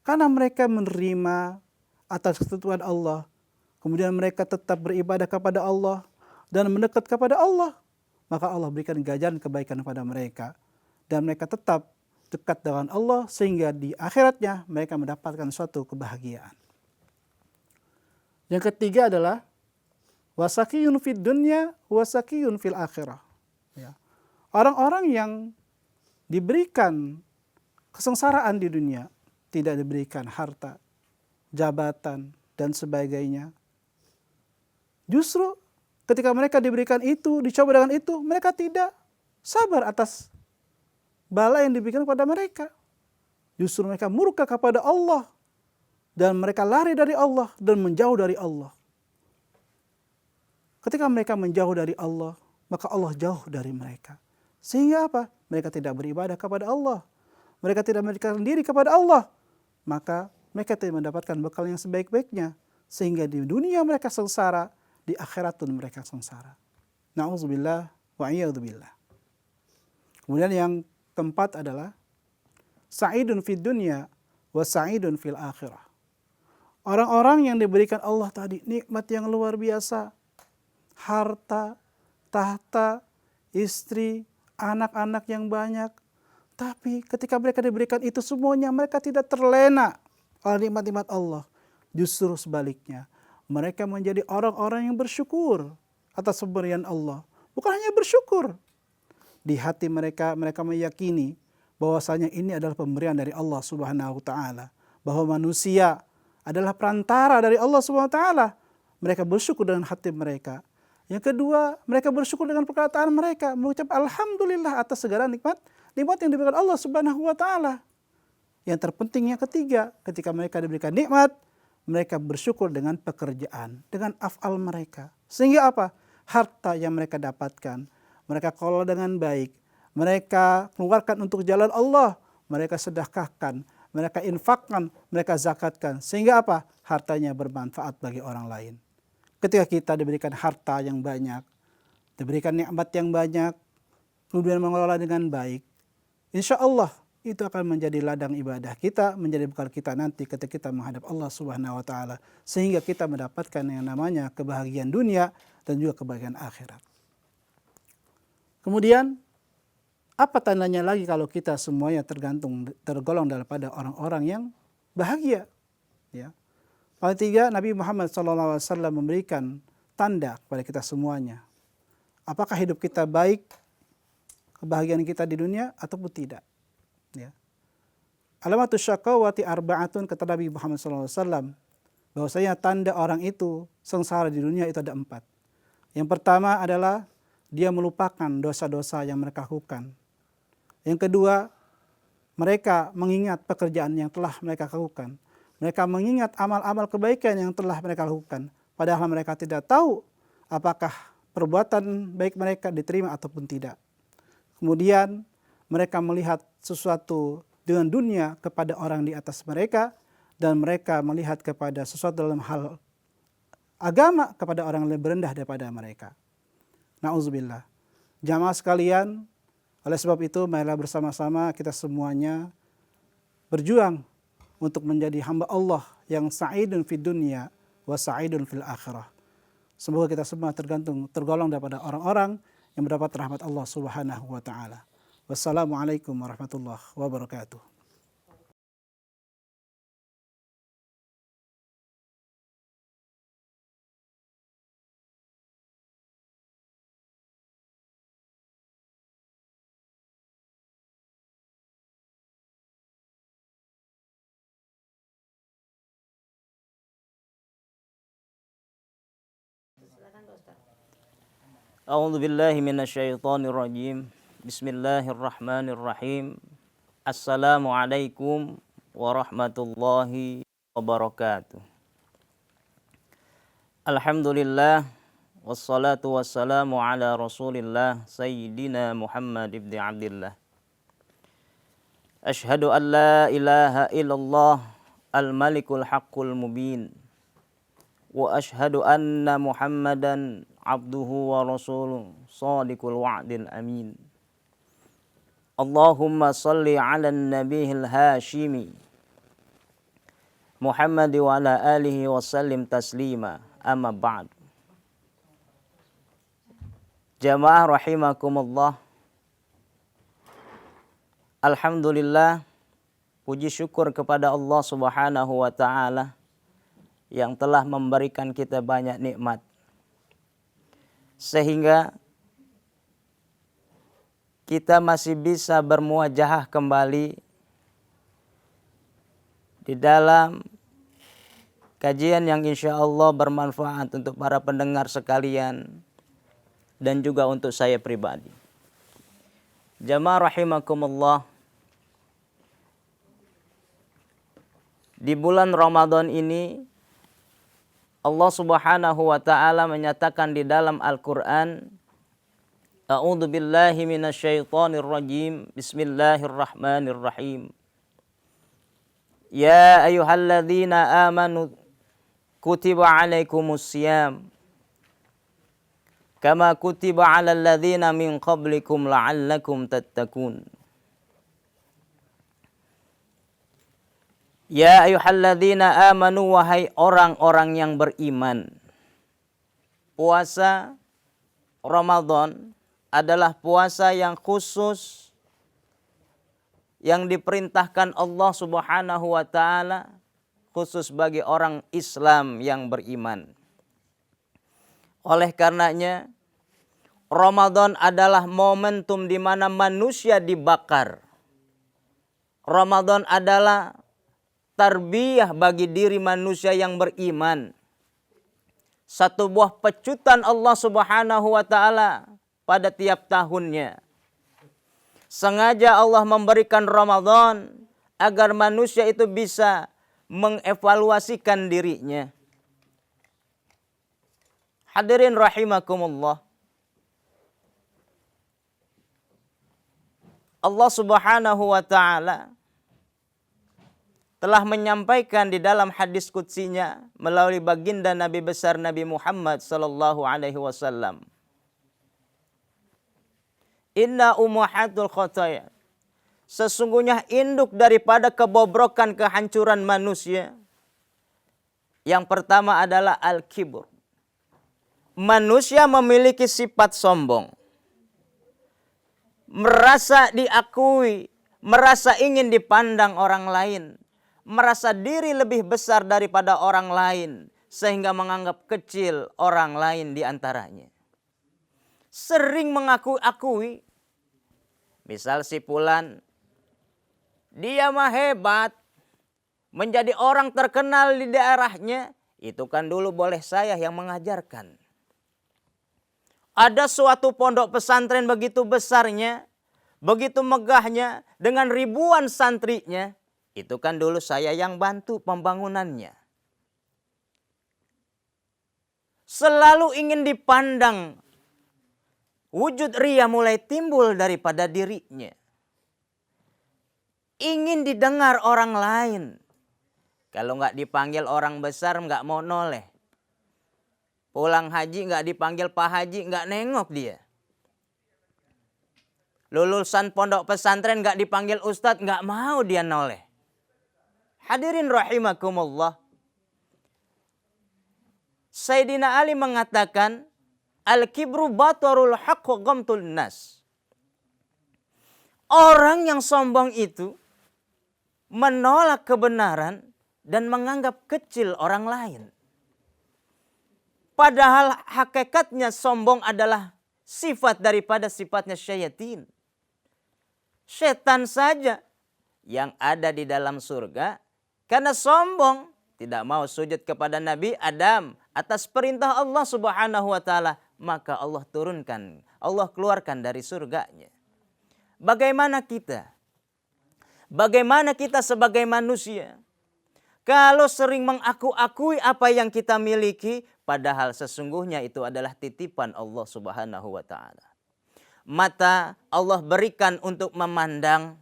karena mereka menerima atas ketentuan Allah, kemudian mereka tetap beribadah kepada Allah dan mendekat kepada Allah, maka Allah berikan ganjaran kebaikan kepada mereka dan mereka tetap dekat dengan Allah sehingga di akhiratnya mereka mendapatkan suatu kebahagiaan. Yang ketiga adalah wasakiyun fid dunya wasakiyun fil akhirah. Ya. Orang-orang yang diberikan kesengsaraan di dunia, tidak diberikan harta, jabatan, dan sebagainya. Justru ketika mereka diberikan itu, dicoba dengan itu, mereka tidak sabar atas bala yang diberikan kepada mereka. Justru mereka murka kepada Allah, dan mereka lari dari Allah, dan menjauh dari Allah. Ketika mereka menjauh dari Allah, maka Allah jauh dari mereka. Sehingga apa? Mereka tidak beribadah kepada Allah. Mereka tidak mendekatkan diri kepada Allah. Maka mereka tidak mendapatkan bekal yang sebaik-baiknya. Sehingga di dunia mereka sengsara, di akhirat pun mereka sengsara. Na'udzubillah wa iyadzubillah. Kemudian yang keempat adalah sa'idun fid dunya wa sa'idun fil akhirah. Orang-orang yang diberikan Allah tadi nikmat yang luar biasa. Harta, tahta, istri, anak-anak yang banyak. Tapi ketika mereka diberikan itu semuanya, mereka tidak terlena oleh nikmat-nikmat Allah. Justru sebaliknya, mereka menjadi orang-orang yang bersyukur atas pemberian Allah. Bukan hanya bersyukur. Di hati mereka, mereka meyakini bahwasanya ini adalah pemberian dari Allah Subhanahu wa taala. Bahwa manusia adalah perantara dari Allah Subhanahu wa taala. Mereka bersyukur dengan hati mereka. Yang kedua, mereka bersyukur dengan perkataan mereka, mengucap alhamdulillah atas segala nikmat yang diberikan Allah Subhanahu wa taala. Yang terpenting yang ketiga, ketika mereka diberikan nikmat, mereka bersyukur dengan pekerjaan, dengan af'al mereka. Sehingga apa? Harta yang mereka dapatkan, mereka kelola dengan baik, mereka keluarkan untuk jalan Allah, mereka sedekahkan, mereka infakkan, mereka zakatkan. Sehingga apa? Hartanya bermanfaat bagi orang lain. Ketika kita diberikan harta yang banyak, diberikan nikmat yang banyak, kemudian mengelola dengan baik, insya Allah itu akan menjadi ladang ibadah kita, menjadi bekal kita nanti ketika kita menghadap Allah Subhanahu wa taala, sehingga kita mendapatkan yang namanya kebahagiaan dunia dan juga kebahagiaan akhirat. Kemudian apa tandanya lagi kalau kita semuanya tergolong daripada orang-orang yang bahagia, ya. Paling tiga, Nabi Muhammad SAW memberikan tanda kepada kita semuanya. Apakah hidup kita baik, kebahagiaan kita di dunia ataupun tidak. Ya. Alamatus syaqawati arba'atun, kata Nabi Muhammad SAW, bahwasanya tanda orang itu sengsara di dunia itu ada 4. Yang pertama adalah dia melupakan dosa-dosa yang mereka lakukan. Yang kedua, mereka mengingat pekerjaan yang telah mereka lakukan. Mereka mengingat amal-amal kebaikan yang telah mereka lakukan. Padahal mereka tidak tahu apakah perbuatan baik mereka diterima ataupun tidak. Kemudian mereka melihat sesuatu dengan dunia kepada orang di atas mereka, dan mereka melihat kepada sesuatu dalam hal agama kepada orang yang lebih rendah daripada mereka. Na'udzubillah. Jamaah sekalian, oleh sebab itu marilah bersama-sama kita semuanya berjuang untuk menjadi hamba Allah yang sa'idun fid dunya wa sa'idun fil akhirah. Semoga kita semua tergolong daripada orang-orang yang mendapat rahmat Allah Subhanahu wa taala. Wassalamualaikum warahmatullahi wabarakatuh. A'udzu billahi minasyaitonir rajim. Bismillahirrahmanirrahim. Assalamualaikum warahmatullahi wabarakatuh. Alhamdulillah wassalatu wassalamu ala Rasulillah sayyidina Muhammad ibn Abdullah. Asyhadu an la ilaha illallah al-malikul haqqul mubin. Wa asyhadu anna Muhammadan abduhu wa rasuluh sadiqul wa'dil amin. Allahumma salli ala nabihil hashimi Muhammad wa ala alihi wa sallim taslima, amma ba'd. Jamaah rahimakumullah. Alhamdulillah, puji syukur kepada Allah Subhanahu wa taala yang telah memberikan kita banyak nikmat, sehingga kita masih bisa bermuajahah kembali di dalam kajian yang insya Allah bermanfaat untuk para pendengar sekalian dan juga untuk saya pribadi. Jamaah rahimakumullah, di bulan Ramadan ini Allah Subhanahu wa taala menyatakan di dalam Al-Qur'an, A'udzu billahi minasyaitonir rajim. Bismillahirrahmanirrahim. Ya ayyuhalladzina amanu kutiba 'alaikumus syiyam kama kutiba 'alal ladzina min qablikum la'allakum tattaqun. Ya ayyuhalladzina amanu, wahai orang-orang yang beriman. Puasa Ramadan adalah puasa yang khusus yang diperintahkan Allah Subhanahu wa taala khusus bagi orang Islam yang beriman. Oleh karenanya Ramadan adalah momentum di mana manusia dibakar. Ramadan adalah tarbiyah bagi diri manusia yang beriman. Satu buah pecutan Allah Subhanahu wa taala pada tiap tahunnya. Sengaja Allah memberikan Ramadan agar manusia itu bisa mengevaluasikan dirinya. Hadirin rahimakumullah. Allah Subhanahu wa taala telah menyampaikan di dalam hadis qudsinya melalui baginda Nabi besar Nabi Muhammad sallallahu alaihi wasallam. Inna ummahatul khataya sesungguhnya induk daripada kebobrokan kehancuran manusia. Yang pertama adalah al-kibr. Manusia memiliki sifat sombong. Merasa diakui, merasa ingin dipandang orang lain, merasa diri lebih besar daripada orang lain, sehingga menganggap kecil orang lain di antaranya. Sering mengaku-akui, misal si Fulan, dia mah hebat, menjadi orang terkenal di daerahnya, itu kan dulu boleh saya yang mengajarkan. Ada suatu pondok pesantren begitu besarnya, begitu megahnya, dengan ribuan santrinya, itu kan dulu saya yang bantu pembangunannya. Selalu ingin dipandang, wujud ria mulai timbul daripada dirinya. Ingin didengar orang lain. Kalau nggak dipanggil orang besar nggak mau noleh. Pulang haji nggak dipanggil Pak Haji nggak nengok dia. Lulusan pondok pesantren nggak dipanggil Ustadz nggak mau dia noleh. Hadirin rahimakumullah. Sayyidina Ali mengatakan, al-kibru batarul haqq ghamtul nas. Orang yang sombong itu menolak kebenaran dan menganggap kecil orang lain. Padahal hakikatnya sombong adalah sifat daripada sifatnya syaitan. Setan saja yang ada di dalam surga karena sombong tidak mau sujud kepada Nabi Adam atas perintah Allah Subhanahu wa taala, maka Allah turunkan, Allah keluarkan dari surganya. Bagaimana kita? Bagaimana kita sebagai manusia? Kalau sering mengaku-akui apa yang kita miliki, padahal sesungguhnya itu adalah titipan Allah Subhanahu wa taala. Mata Allah berikan untuk memandang,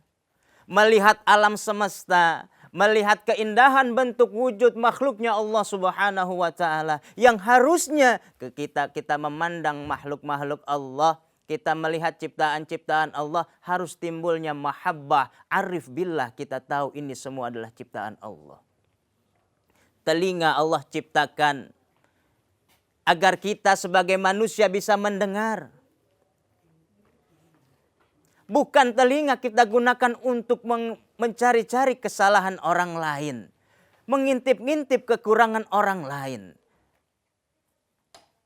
melihat alam semesta, melihat keindahan bentuk wujud makhluknya Allah Subhanahu wa taala, yang harusnya kita memandang makhluk-makhluk Allah, kita melihat ciptaan-ciptaan Allah, harus timbulnya mahabbah, arif billah, kita tahu ini semua adalah ciptaan Allah. Telinga Allah ciptakan agar kita sebagai manusia bisa mendengar. Bukan telinga kita gunakan untuk mencari-cari kesalahan orang lain, mengintip-ngintip kekurangan orang lain.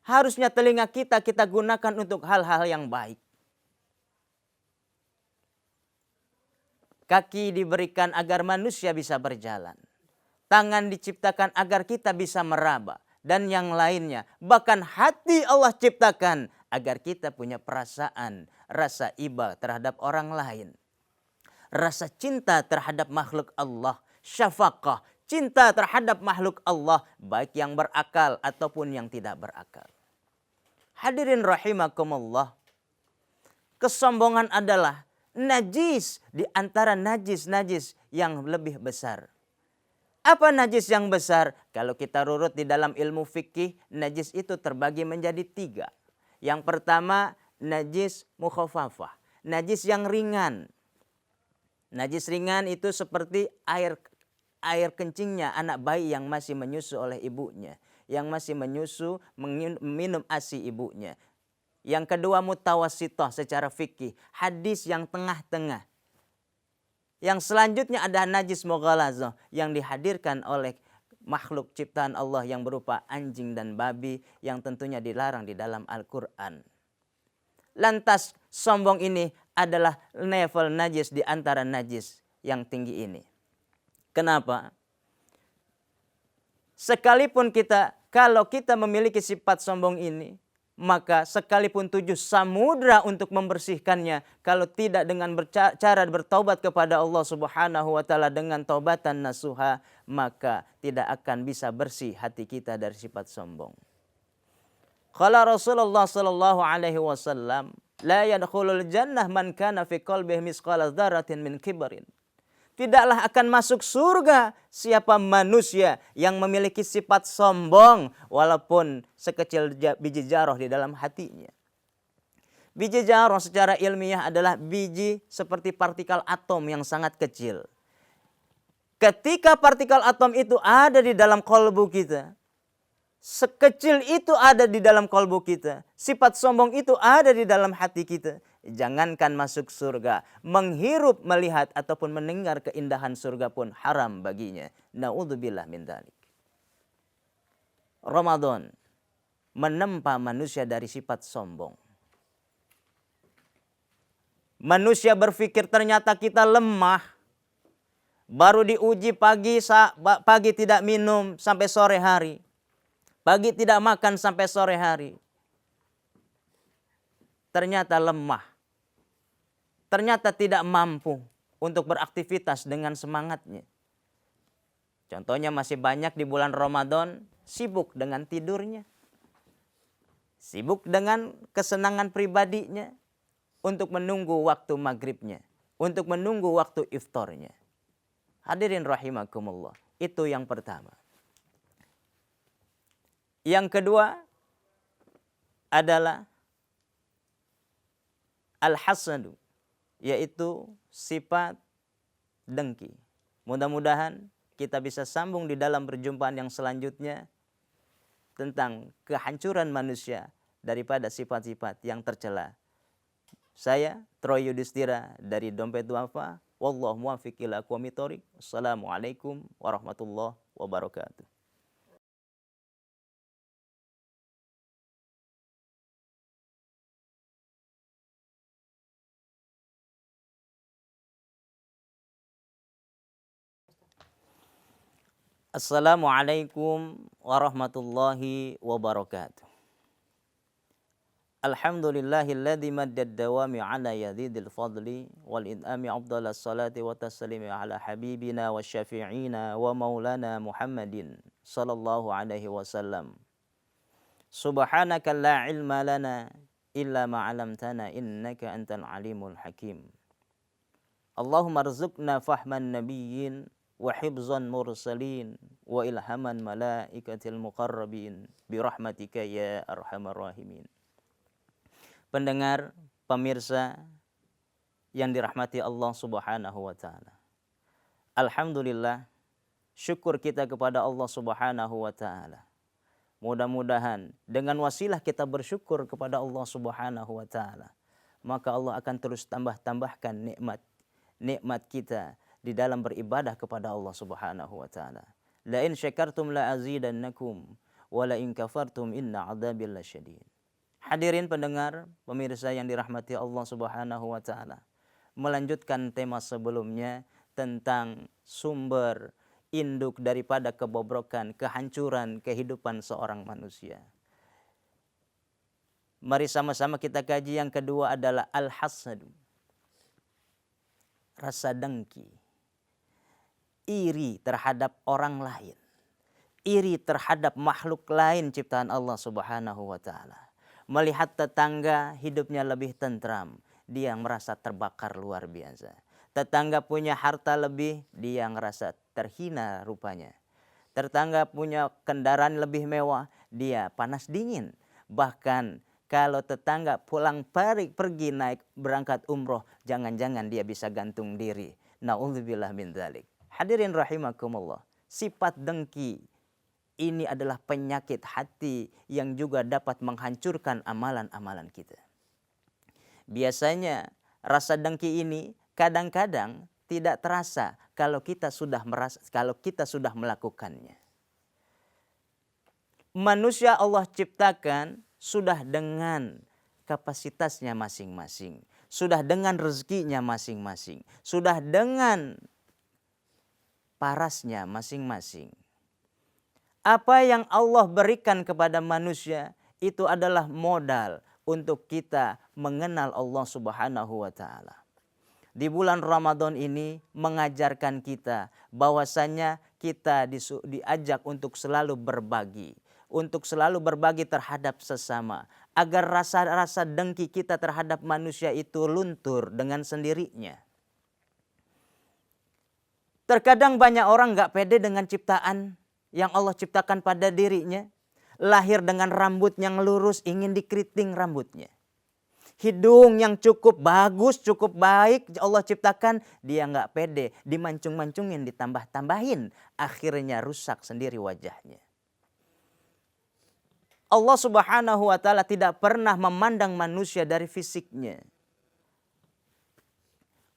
Harusnya telinga kita gunakan untuk hal-hal yang baik. Kaki diberikan agar manusia bisa berjalan. Tangan diciptakan agar kita bisa meraba. Dan yang lainnya. Bahkan hati Allah ciptakan agar kita punya perasaan, rasa iba terhadap orang lain. Rasa cinta terhadap makhluk Allah. Syafaqah, cinta terhadap makhluk Allah. Baik yang berakal ataupun yang tidak berakal. Hadirin rahimakumullah. Kesombongan adalah najis di antara najis-najis yang lebih besar. Apa najis yang besar? Kalau kita urut di dalam ilmu fikih, najis itu terbagi menjadi 3. Yang pertama, najis mukhafafah. Najis yang ringan. Najis ringan itu seperti air kencingnya anak bayi yang masih menyusu oleh ibunya. Yang masih menyusu, minum ASI ibunya. Yang kedua, mutawassithah secara fikih. Hadis yang tengah-tengah. Yang selanjutnya ada najis mughalazah yang dihadirkan oleh makhluk ciptaan Allah yang berupa anjing dan babi yang tentunya dilarang di dalam Al-Quran. Lantas sombong ini adalah level najis di antara najis yang tinggi ini. Kenapa? Sekalipun kalau kita memiliki sifat sombong ini, maka sekalipun 7 samudra untuk membersihkannya, kalau tidak dengan cara bertaubat kepada Allah Subhanahu wa taala dengan taubatan nasuha, maka tidak akan bisa bersih hati kita dari sifat sombong. Qala Rasulullah sallallahu alaihi wasallam, la yadkhulul jannah man kana fi qalbihi misqala dzarratin min kibrin. Tidaklah akan masuk surga siapa manusia yang memiliki sifat sombong walaupun sekecil biji zarah di dalam hatinya. Biji zarrah secara ilmiah adalah biji seperti partikel atom yang sangat kecil. Ketika partikel atom itu ada di dalam kolbu kita, sekecil itu ada di dalam kolbu kita, sifat sombong itu ada di dalam hati kita, jangankan masuk surga, menghirup, melihat ataupun mendengar keindahan surga pun haram baginya. Naudzubillah min dzalik. Ramadan menempa manusia dari sifat sombong. Manusia berpikir ternyata kita lemah. Baru diuji pagi tidak minum sampai sore hari. Pagi tidak makan sampai sore hari. Ternyata lemah. Ternyata tidak mampu untuk beraktivitas dengan semangatnya. Contohnya masih banyak di bulan Ramadan sibuk dengan tidurnya. Sibuk dengan kesenangan pribadinya. Untuk menunggu waktu maghribnya. Untuk menunggu waktu iftarnya. Hadirin rahimakumullah. Itu yang pertama. Yang kedua adalah al-hasadu. Yaitu sifat dengki. Mudah-mudahan kita bisa sambung di dalam perjumpaan yang selanjutnya. Tentang kehancuran manusia daripada sifat-sifat yang tercela. Saya Troy Yudhistira dari Dompet Duafa. Wallahu muwaffiq ila aqwamit thoriq. Assalamualaikum warahmatullahi wabarakatuh. Assalamualaikum warahmatullahi wabarakatuh. Alhamdulillahilladzi maddad dawami ala yadidil fadli wal idami afdalas salati wa taslimi ala habibina wa syafi'ina wa maulana Muhammadin sallallahu alaihi wasallam. Subhanaka la ilma lana illa ma 'allamtana innaka antal alimul hakim. Allahumma rzuqna fahman nabiyyin wa hifzan mursalin wa ilhaman malaikatil muqarrabin birahmatika ya arhamar rahimin. Pendengar, pemirsa yang dirahmati Allah Subhanahu wa taala. Alhamdulillah, syukur kita kepada Allah Subhanahu wa taala. Mudah-mudahan dengan wasilah kita bersyukur kepada Allah Subhanahu wa taala, maka Allah akan terus tambahkan nikmat kita di dalam beribadah kepada Allah Subhanahu wa taala. La in syakartum la azidannakum wa la in kafartum inna 'adzabi lasyadid. Hadirin pendengar, pemirsa yang dirahmati Allah Subhanahu wa taala. Melanjutkan tema sebelumnya tentang sumber induk daripada kebobrokan, kehancuran kehidupan seorang manusia. Mari sama-sama kita kaji yang kedua adalah al-hasadu. Rasa dengki. Iri terhadap orang lain. Iri terhadap makhluk lain ciptaan Allah Subhanahu wa taala. Melihat tetangga hidupnya lebih tentram, dia merasa terbakar luar biasa. Tetangga punya harta lebih, dia merasa terhina rupanya. Tetangga punya kendaraan lebih mewah, dia panas dingin. Bahkan kalau tetangga pulang pergi naik berangkat umroh, jangan-jangan dia bisa gantung diri. Na'udzubillah min dzalik. Hadirin rahimakumullah. Sifat dengki ini adalah penyakit hati yang juga dapat menghancurkan amalan-amalan kita. Biasanya rasa dengki ini kadang-kadang tidak terasa kalau kita sudah melakukannya. Manusia Allah ciptakan sudah dengan kapasitasnya masing-masing, sudah dengan rezekinya masing-masing, sudah dengan parasnya masing-masing. Apa yang Allah berikan kepada manusia itu adalah modal untuk kita mengenal Allah Subhanahu wa taala. Di bulan Ramadan ini mengajarkan kita bahwasanya kita diajak untuk selalu berbagi, untuk selalu berbagi terhadap sesama, agar rasa-rasa dengki kita terhadap manusia itu luntur dengan sendirinya. Terkadang banyak orang gak pede dengan ciptaan yang Allah ciptakan pada dirinya. Lahir dengan rambut yang lurus, ingin dikeriting rambutnya. Hidung yang cukup bagus, cukup baik Allah ciptakan, dia nggak pede, dimancung-mancungin, ditambah-tambahin, akhirnya rusak sendiri wajahnya. Allah Subhanahu wa taala tidak pernah memandang manusia dari fisiknya.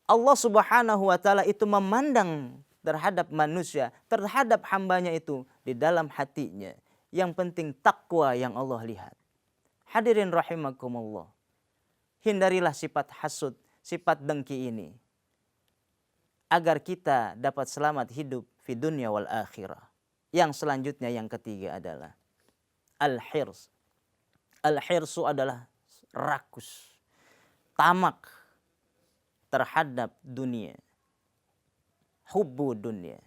Allah Subhanahu wa taala itu memandang terhadap manusia, terhadap hambanya itu di dalam hatinya. Yang penting takwa yang Allah lihat. Hadirin rahimakumullah. Hindarilah sifat hasud, sifat dengki ini. Agar kita dapat selamat hidup di dunia wal akhirah. Yang selanjutnya yang ketiga adalah al-hirs. Al-hirsu adalah rakus, tamak terhadap dunia. Hubbu dunia.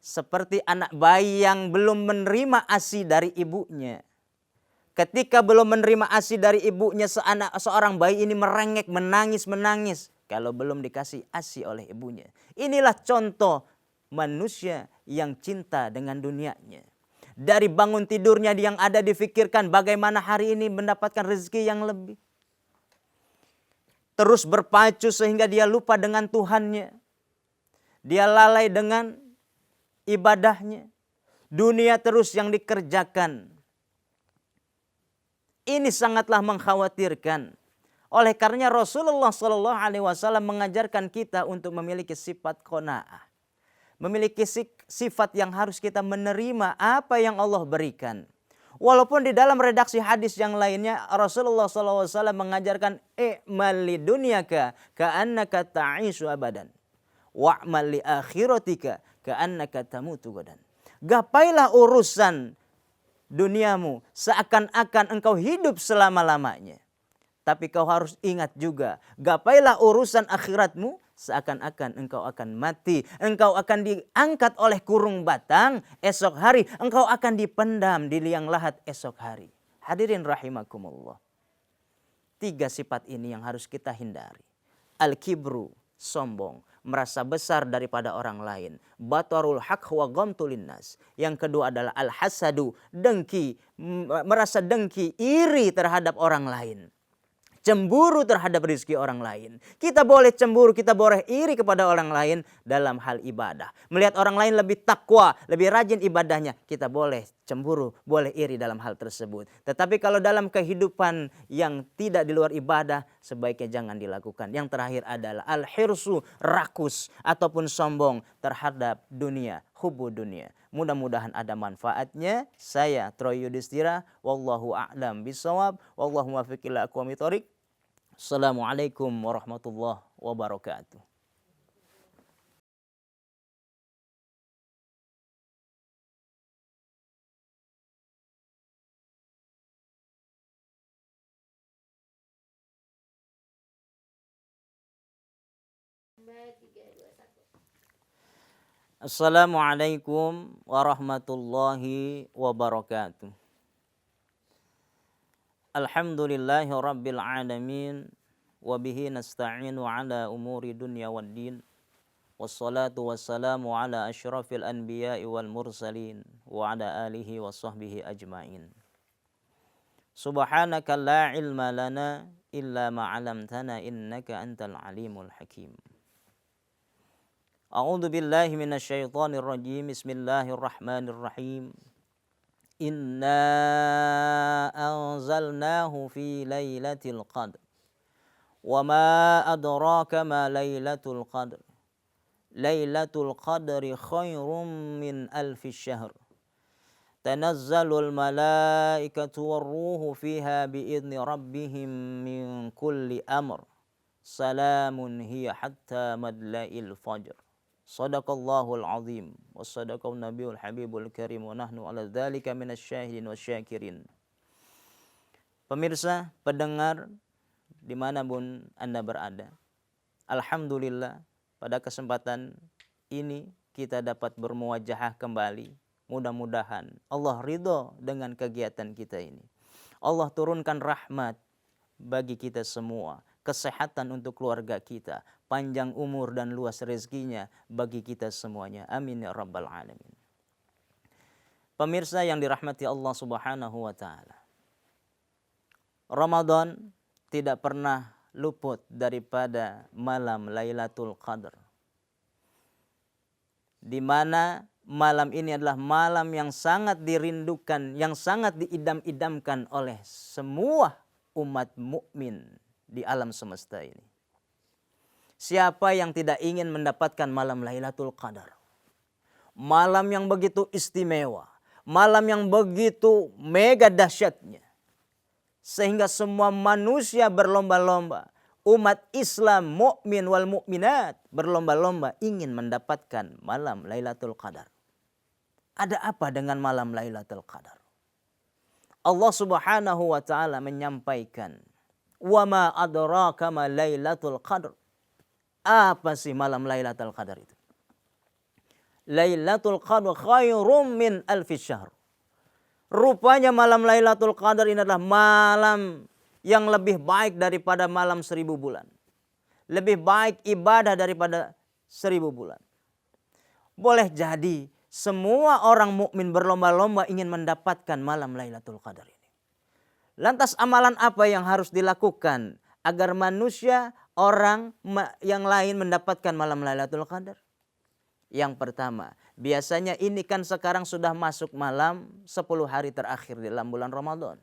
Seperti anak bayi yang belum menerima ASI dari ibunya. Ketika belum menerima ASI dari ibunya, seorang bayi ini merengek, menangis. Kalau belum dikasih ASI oleh ibunya. Inilah contoh manusia yang cinta dengan dunianya. Dari bangun tidurnya yang ada difikirkan bagaimana hari ini mendapatkan rezeki yang lebih. Terus berpacu sehingga dia lupa dengan Tuhannya. Dia lalai dengan ibadahnya. Dunia terus yang dikerjakan. Ini sangatlah mengkhawatirkan. Oleh karenanya Rasulullah SAW mengajarkan kita untuk memiliki sifat qanaah. Memiliki sifat yang harus kita menerima apa yang Allah berikan. Walaupun di dalam redaksi hadis yang lainnya Rasulullah SAW mengajarkan i'mal li dunyaka ka'annaka ta'ishu abadan. Wa'mal li akhiratika ka'annaka tamutu gadan. Gapailah urusan duniamu seakan-akan engkau hidup selama-lamanya. Tapi kau harus ingat juga, gapailah urusan akhiratmu seakan-akan engkau akan mati. Engkau akan diangkat oleh kurung batang esok hari. Engkau akan dipendam di liang lahat esok hari. Hadirin rahimakumullah. 3 sifat ini yang harus kita hindari. Al-kibru, sombong, merasa besar daripada orang lain. Batarul haq wa ghamtulin nas. Yang kedua adalah al-hasadu, dengki, merasa dengki, iri terhadap orang lain. Cemburu terhadap rezeki orang lain. Kita boleh cemburu, kita boleh iri kepada orang lain dalam hal ibadah. Melihat orang lain lebih takwa, lebih rajin ibadahnya, kita boleh cemburu, boleh iri dalam hal tersebut. Tetapi kalau dalam kehidupan yang tidak di luar ibadah, sebaiknya jangan dilakukan. Yang terakhir adalah al-hirsu, rakus ataupun sombong terhadap dunia, hubbu dunia. Mudah-mudahan ada manfaatnya. Saya Troy Yudhistira, wallahu a'lam bishawab, wallahu muwaffiq ila aqwamit thoriq. Assalamualaikum warahmatullahi wabarakatuh. Assalamualaikum warahmatullahi wabarakatuh. Alhamdulillahi rabbil alamin. Wabihi nasta'inu ala umuri dunya wad din. Wassalatu wassalamu ala asyrafil anbiya'i wal mursalin. Wa ala alihi wa sahbihi ajma'in. Subhanaka la ilma lana illa ma'alamtana innaka antal alimul hakim. A'udzu billahi minasyaitonir rajim. Bismillahirrahmanirrahim. Inna anzalnahu fi lailatul qadr. Wa ma adraka ma lailatul qadr. Lailatul qadri khairum min alfi syahr. Tanazzalul malaikatu warruhu fiha biidzni rabbihim min kulli amr. Salamun hiya hatta madla'il fajr. Sadaqallahul azim wa sadaqan nabiyul habibul karim wa nahnu ala dzalika minasyahidin wasyakirin. Pemirsa, pendengar dimanapun Anda berada, alhamdulillah pada kesempatan ini kita dapat bermuwajahah kembali. Mudah-mudahan Allah ridho dengan kegiatan kita ini. Allah turunkan rahmat bagi kita semua, kesehatan untuk keluarga kita, panjang umur dan luas rezekinya bagi kita semuanya. Amin ya rabbal alamin. Pemirsa yang dirahmati Allah Subhanahu wa taala. Ramadan tidak pernah luput daripada malam Lailatul Qadar. Di mana malam ini adalah malam yang sangat dirindukan, yang sangat diidam-idamkan oleh semua umat mukmin di alam semesta ini. Siapa yang tidak ingin mendapatkan malam Lailatul Qadar? Malam yang begitu istimewa, malam yang begitu mega dahsyatnya, sehingga semua manusia berlomba-lomba, umat Islam mukmin wal mukminat berlomba-lomba ingin mendapatkan malam Lailatul Qadar. Ada apa dengan malam Lailatul Qadar? Allah Subhanahu wa taala menyampaikan, "Wa ma adraka ma Lailatul Qadar." Apa sih malam Lailatul Qadar itu? Lailatul Qadar khairum min alfi syahr. Rupanya malam Lailatul Qadar ini adalah malam yang lebih baik daripada malam 1000 bulan. Lebih baik ibadah daripada 1000 bulan. Boleh jadi semua orang mukmin berlomba-lomba ingin mendapatkan malam Lailatul Qadar ini. Lantas amalan apa yang harus dilakukan agar manusia, orang yang lain mendapatkan malam Lailatul Qadar? Yang pertama, biasanya ini kan sekarang sudah masuk malam 10 hari terakhir di dalam bulan Ramadan.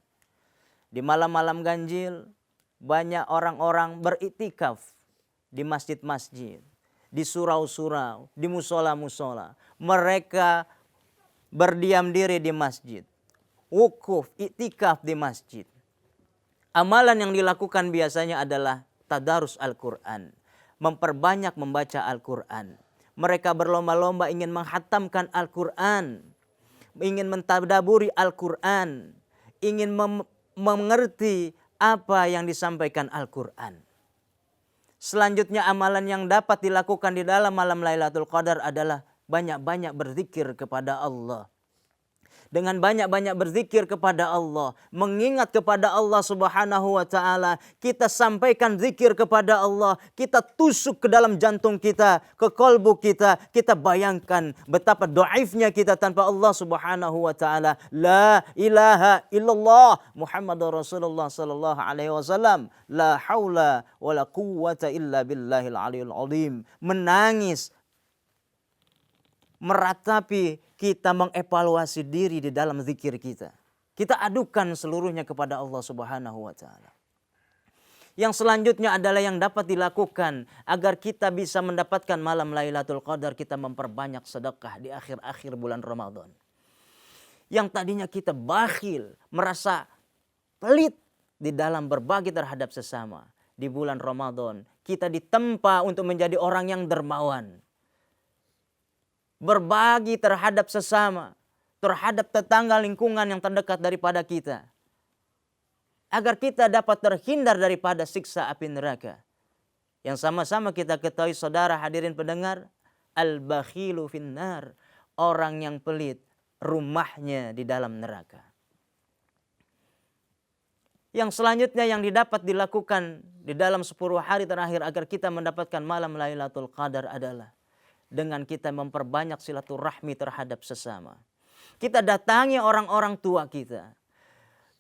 Di malam-malam ganjil, banyak orang-orang beriktikaf di masjid-masjid, di surau-surau, di musola-musola. Mereka berdiam diri di masjid, wukuf, iktikaf di masjid. Amalan yang dilakukan biasanya adalah tadarus Al-Quran, memperbanyak membaca Al-Quran. Mereka berlomba-lomba ingin menghatamkan Al-Quran, ingin mentadaburi Al-Quran, ingin mengerti apa yang disampaikan Al-Quran. Selanjutnya amalan yang dapat dilakukan di dalam malam Lailatul Qadar adalah banyak-banyak berzikir kepada Allah. Dengan banyak-banyak berzikir kepada Allah, mengingat kepada Allah Subhanahu wa taala, kita sampaikan zikir kepada Allah, kita tusuk ke dalam jantung kita, ke kalbu kita, kita bayangkan betapa dhaifnya kita tanpa Allah Subhanahu wa taala. La ilaha illallah Muhammadur Rasulullah sallallahu alaihi wasallam. La haula wala quwwata illa billahil aliyul azim. Menangis, meratapi, kita mengevaluasi diri di dalam zikir kita. Kita adukan seluruhnya kepada Allah Subhanahu wa taala. Yang selanjutnya adalah yang dapat dilakukan agar kita bisa mendapatkan malam Lailatul Qadar, kita memperbanyak sedekah di akhir-akhir bulan Ramadan. Yang tadinya kita bakhil, merasa pelit di dalam berbagi terhadap sesama, di bulan Ramadan kita ditempa untuk menjadi orang yang dermawan. Berbagi terhadap sesama, terhadap tetangga lingkungan yang terdekat daripada kita, agar kita dapat terhindar daripada siksa api neraka. Yang sama-sama kita ketahui, saudara hadirin pendengar, al-bakhilu finnar, orang yang pelit rumahnya di dalam neraka. Yang selanjutnya yang didapat dilakukan di dalam 10 hari terakhir agar kita mendapatkan malam Lailatul Qadar adalah dengan kita memperbanyak silaturahmi terhadap sesama. Kita datangi orang-orang tua kita.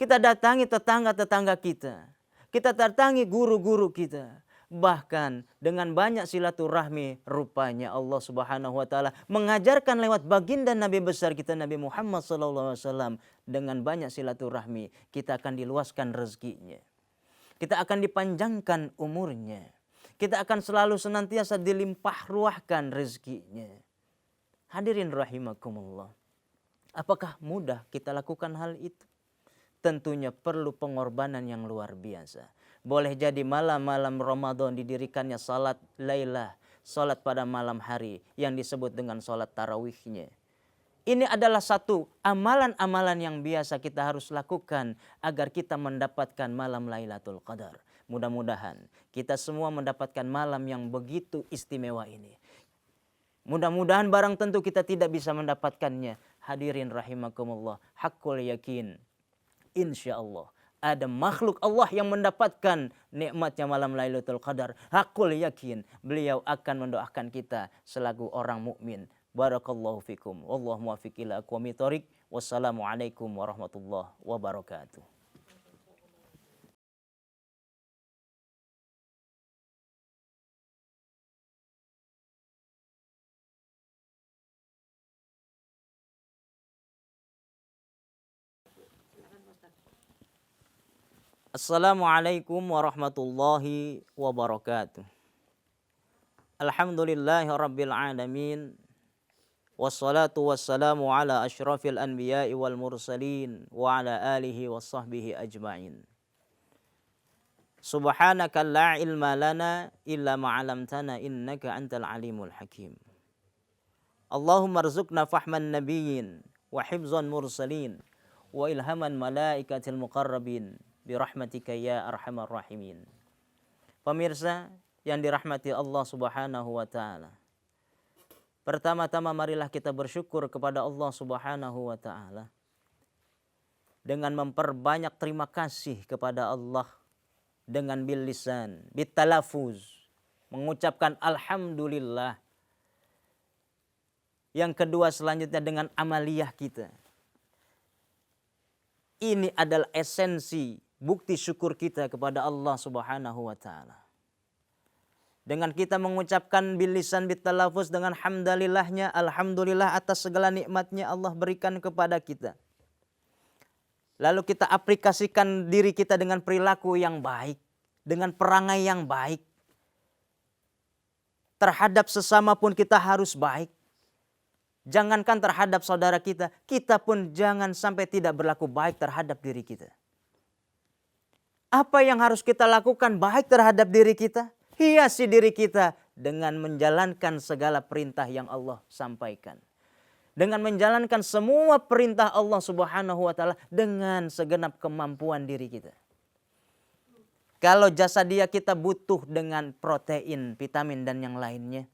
Kita datangi tetangga-tetangga kita. Kita datangi guru-guru kita. Bahkan dengan banyak silaturahmi, rupanya Allah Subhanahu wa taala mengajarkan lewat baginda Nabi besar kita Nabi Muhammad sallallahu alaihi wasallam, dengan banyak silaturahmi kita akan diluaskan rezekinya. Kita akan dipanjangkan umurnya. Kita akan selalu senantiasa dilimpah ruahkan rezekinya. Hadirin rahimakumullah. Apakah mudah kita lakukan hal itu? Tentunya perlu pengorbanan yang luar biasa. Boleh jadi malam-malam Ramadan didirikannya salat lailah, salat pada malam hari yang disebut dengan salat tarawihnya. Ini adalah satu amalan-amalan yang biasa kita harus lakukan agar kita mendapatkan malam Lailatul Qadar. Mudah-mudahan kita semua mendapatkan malam yang begitu istimewa ini. Mudah-mudahan barang tentu kita tidak bisa mendapatkannya. Hadirin rahimakumullah, haqqul yakin, insya Allah ada makhluk Allah yang mendapatkan nikmatnya malam Lailatul Qadar. Haqqul yakin, beliau akan mendoakan kita selaku orang mukmin. Barakallahu fikum. Wallahu muwaffiq ila aqwamit thoriq. Wassalamualaikum warahmatullahi wabarakatuh. Assalamualaikum warahmatullahi wabarakatuh. Alhamdulillahi rabbil alamin. Wassalatu wassalamu ala asyrafil anbiya'i wal mursalin wa ala alihi wa sahbihi ajma'in. Subhanaka la ilma lana illa ma'alamtana innaka antal alimul hakim. Allahumma rzuqna fahman nabiyyin wa hifzan mursalin wa ilhaman malaikatil muqarrabin birahmatika ya arhamar rahimin. Pemirsa yang dirahmati Allah Subhanahu wa taala. Pertama-tama marilah kita bersyukur kepada Allah Subhanahu wa taala dengan memperbanyak terima kasih kepada Allah dengan bil lisan, bitalafuz, mengucapkan alhamdulillah. Yang kedua selanjutnya dengan amaliyah kita. Ini adalah esensi bukti syukur kita kepada Allah Subhanahu wa taala. Dengan kita mengucapkan bil lisan bitalafuz dengan hamdalillahnya, alhamdulillah atas segala nikmatnya Allah berikan kepada kita. Lalu kita aplikasikan diri kita dengan perilaku yang baik, dengan perangai yang baik. Terhadap sesama pun kita harus baik. Jangankan terhadap saudara kita, kita pun jangan sampai tidak berlaku baik terhadap diri kita. Apa yang harus kita lakukan baik terhadap diri kita? Hiasi diri kita dengan menjalankan segala perintah yang Allah sampaikan. Dengan menjalankan semua perintah Allah Subhanahu wa taala dengan segenap kemampuan diri kita. Kalau jasadia kita butuh dengan protein, vitamin dan yang lainnya,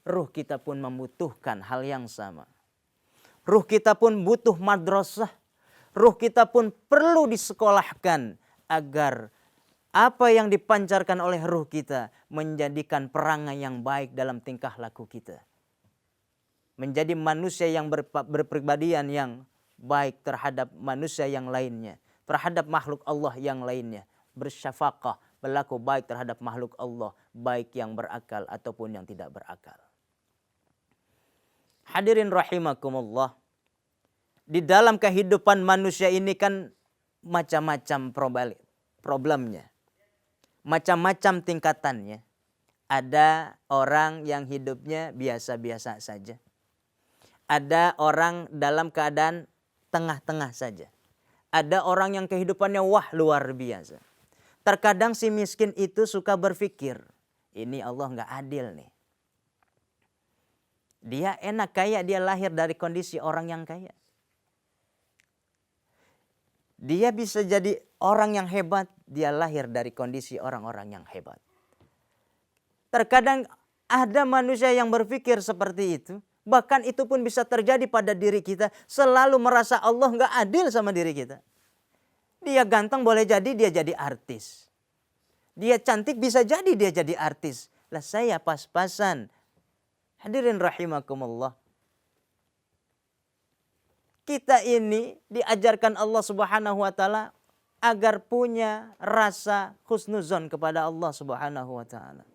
ruh kita pun membutuhkan hal yang sama. Ruh kita pun butuh madrasah. Ruh kita pun perlu disekolahkan agar apa yang dipancarkan oleh ruh kita menjadikan perangai yang baik dalam tingkah laku kita. Menjadi manusia yang berpribadian yang baik terhadap manusia yang lainnya. Terhadap makhluk Allah yang lainnya. Bersyafaqah, berlaku baik terhadap makhluk Allah. Baik yang berakal ataupun yang tidak berakal. Hadirin rahimakumullah. Di dalam kehidupan manusia ini kan macam-macam problemnya. Macam-macam tingkatannya. Ada orang yang hidupnya biasa-biasa saja. Ada orang dalam keadaan tengah-tengah saja. Ada orang yang kehidupannya wah luar biasa. Terkadang si miskin itu suka berpikir, ini Allah nggak adil nih. Dia enak kaya, dia lahir dari kondisi orang yang kaya. Dia bisa jadi orang yang hebat, dia lahir dari kondisi orang-orang yang hebat. Terkadang ada manusia yang berpikir seperti itu. Bahkan itu pun bisa terjadi pada diri kita. Selalu merasa Allah nggak adil sama diri kita. Dia ganteng boleh jadi dia jadi artis. Dia cantik bisa jadi dia jadi artis. Lah saya pas-pasan. Hadirin rahimakumullah. Kita ini diajarkan Allah Subhanahu wa taala agar punya rasa husnuzon kepada Allah Subhanahu wa taala.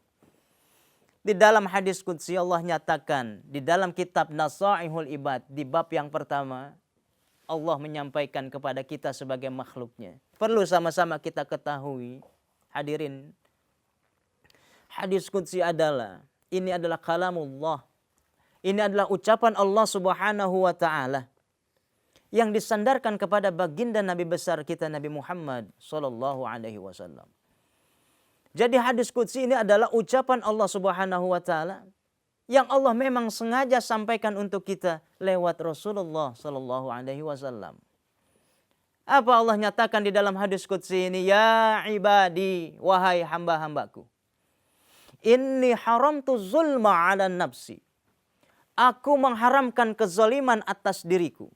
Di dalam hadis qudsi Allah nyatakan di dalam kitab Nasaihul Ibad di bab yang pertama Allah menyampaikan kepada kita sebagai makhluknya. Perlu sama-sama kita ketahui hadirin. Hadis qudsi ini adalah kalamullah. Ini adalah ucapan Allah Subhanahu wa taala yang disandarkan kepada baginda Nabi besar kita Nabi Muhammad sallallahu alaihi wasallam. Jadi hadis qudsi ini adalah ucapan Allah Subhanahu wa taala yang Allah memang sengaja sampaikan untuk kita lewat Rasulullah sallallahu alaihi wasallam. Apa Allah nyatakan di dalam hadis qudsi ini? Ya ibadi, wahai hamba-hambaku. Inni haramtu zulma 'ala nafsi. Aku mengharamkan kezaliman atas diriku.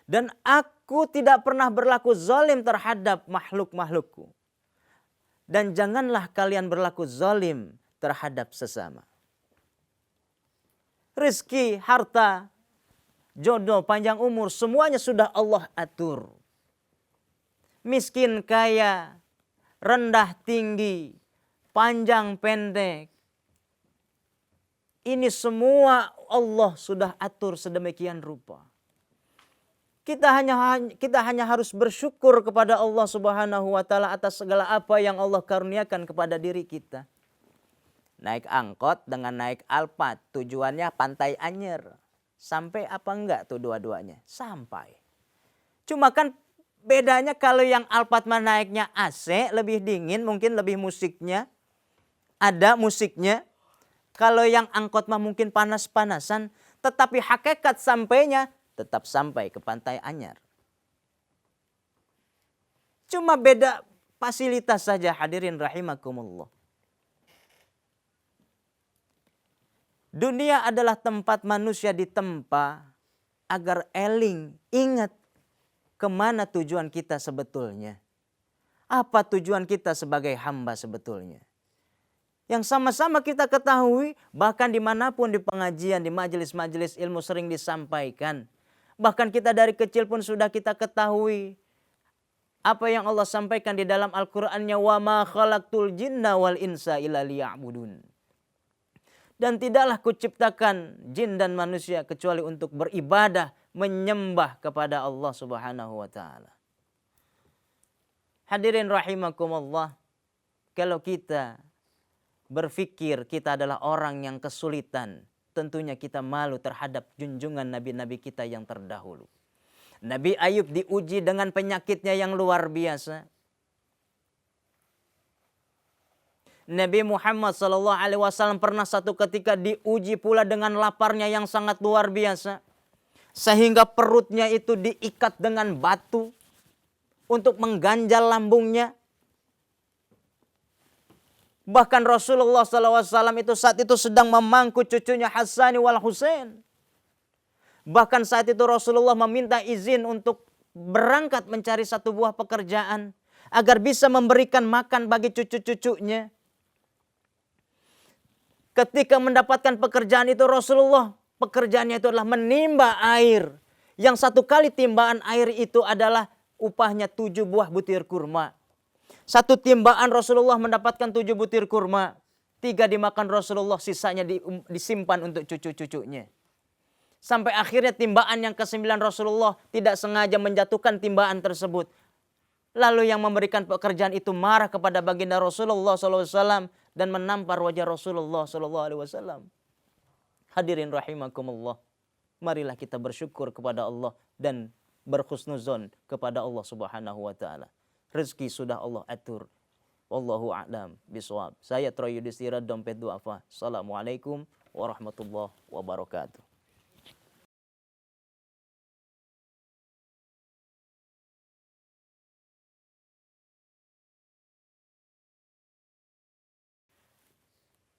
Dan aku tidak pernah berlaku zalim terhadap makhluk-makhlukku. Dan janganlah kalian berlaku zalim terhadap sesama. Rizki, harta, jodoh, panjang umur, semuanya sudah Allah atur. Miskin, kaya, rendah, tinggi, panjang, pendek. Ini semua Allah sudah atur sedemikian rupa. Kita hanya harus bersyukur kepada Allah Subhanahu wa taala atas segala apa yang Allah karuniakan kepada diri kita. Naik angkot dengan naik Alphard, tujuannya Pantai Anyer. Sampai apa enggak tuh dua-duanya? Sampai. Cuma kan bedanya kalau yang Alphard mah naiknya AC, lebih dingin, mungkin lebih musiknya. Ada musiknya. Kalau yang angkot mah mungkin panas-panasan, tetapi hakikat sampainya tetap sampai ke Pantai Anyer. Cuma beda fasilitas saja, hadirin rahimakumullah. Dunia adalah tempat manusia ditempa agar eling, ingat kemana tujuan kita sebetulnya. Apa tujuan kita sebagai hamba sebetulnya. Yang sama-sama kita ketahui, bahkan dimanapun di pengajian, di majelis-majelis ilmu sering disampaikan. Bahkan kita dari kecil pun sudah kita ketahui apa yang Allah sampaikan di dalam Al-Qur'annya, wa ma khalaqtul jinna wal insa illa liya'budun. Dan tidaklah kuciptakan jin dan manusia kecuali untuk beribadah, menyembah kepada Allah Subhanahu wa taala. Hadirin rahimakumullah, kalau kita berpikir kita adalah orang yang kesulitan, tentunya kita malu terhadap junjungan nabi-nabi kita yang terdahulu. Nabi Ayub diuji dengan penyakitnya yang luar biasa. Nabi Muhammad SAW pernah satu ketika diuji pula dengan laparnya yang sangat luar biasa. Sehingga perutnya itu diikat dengan batu untuk mengganjal lambungnya. Bahkan Rasulullah SAW itu saat itu sedang memangku cucunya Hasan wal Husain. Bahkan saat itu Rasulullah meminta izin untuk berangkat mencari satu buah pekerjaan agar bisa memberikan makan bagi cucu-cucunya. Ketika mendapatkan pekerjaan itu Rasulullah, pekerjaannya itu adalah menimba air. Yang satu kali timbaan air itu adalah upahnya 7 buah butir kurma. Satu timbaan Rasulullah mendapatkan 7 butir kurma. 3 dimakan Rasulullah, sisanya disimpan untuk cucu-cucunya. Sampai akhirnya timbaan yang ke-9 Rasulullah tidak sengaja menjatuhkan timbaan tersebut. Lalu yang memberikan pekerjaan itu marah kepada baginda Rasulullah SAW dan menampar wajah Rasulullah SAW. Hadirin rahimakumullah, marilah kita bersyukur kepada Allah dan berhusnuzon kepada Allah Subhanahu wa taala. Rezeki sudah Allah atur. Wallahu a'lam bishawab. Saya Troy Yudhistira, Dompet Duafa. Assalamualaikum warahmatullahi wabarakatuh.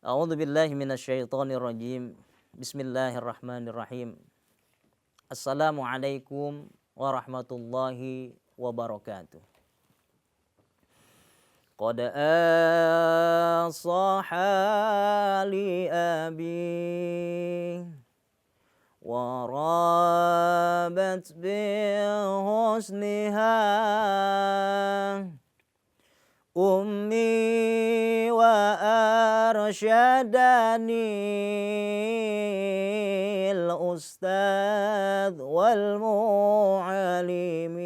A'udzu billahi minasyaitonir rajim. Bismillahirrahmanirrahim. Assalamualaikum warahmatullahi wabarakatuh. Qad asaha li abi wa rabat bi husniha ummi wa arsyadani al-ustadz wal mu'allimi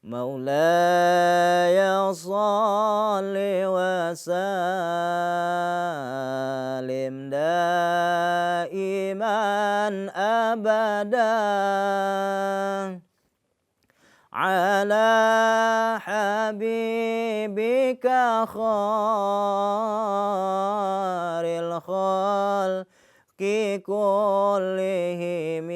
Maulaya salli wa salim daiman abadan ala habibika khairil khalqi kullihim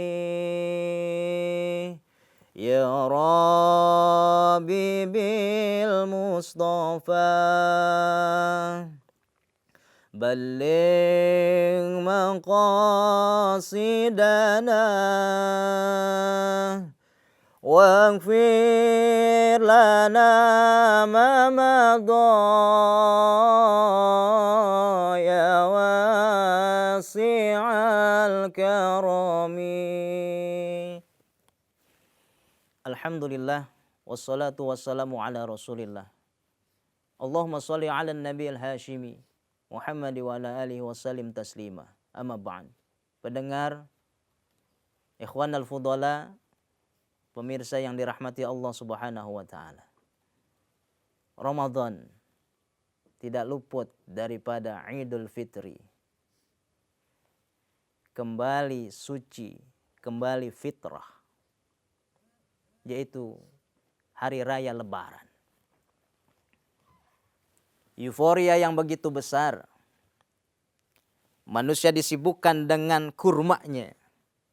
ya Rabbi bil Mustafa balligh maqasidana waghfir lana ma madha ya wasi'al karami. Alhamdulillah wassalatu wassalamu ala Rasulillah. Allahumma shalli ala nabi al-hashimi Muhammad wa ala alihi wasallim taslima. Amma ba'd. Pendengar Ikhwanal fudhala, pemirsa yang dirahmati Allah Subhanahu wa taala. Ramadan tidak luput daripada Idul Fitri. Kembali suci, kembali fitrah, yaitu hari raya Lebaran. Euforia yang begitu besar. Manusia disibukkan dengan kurmanya,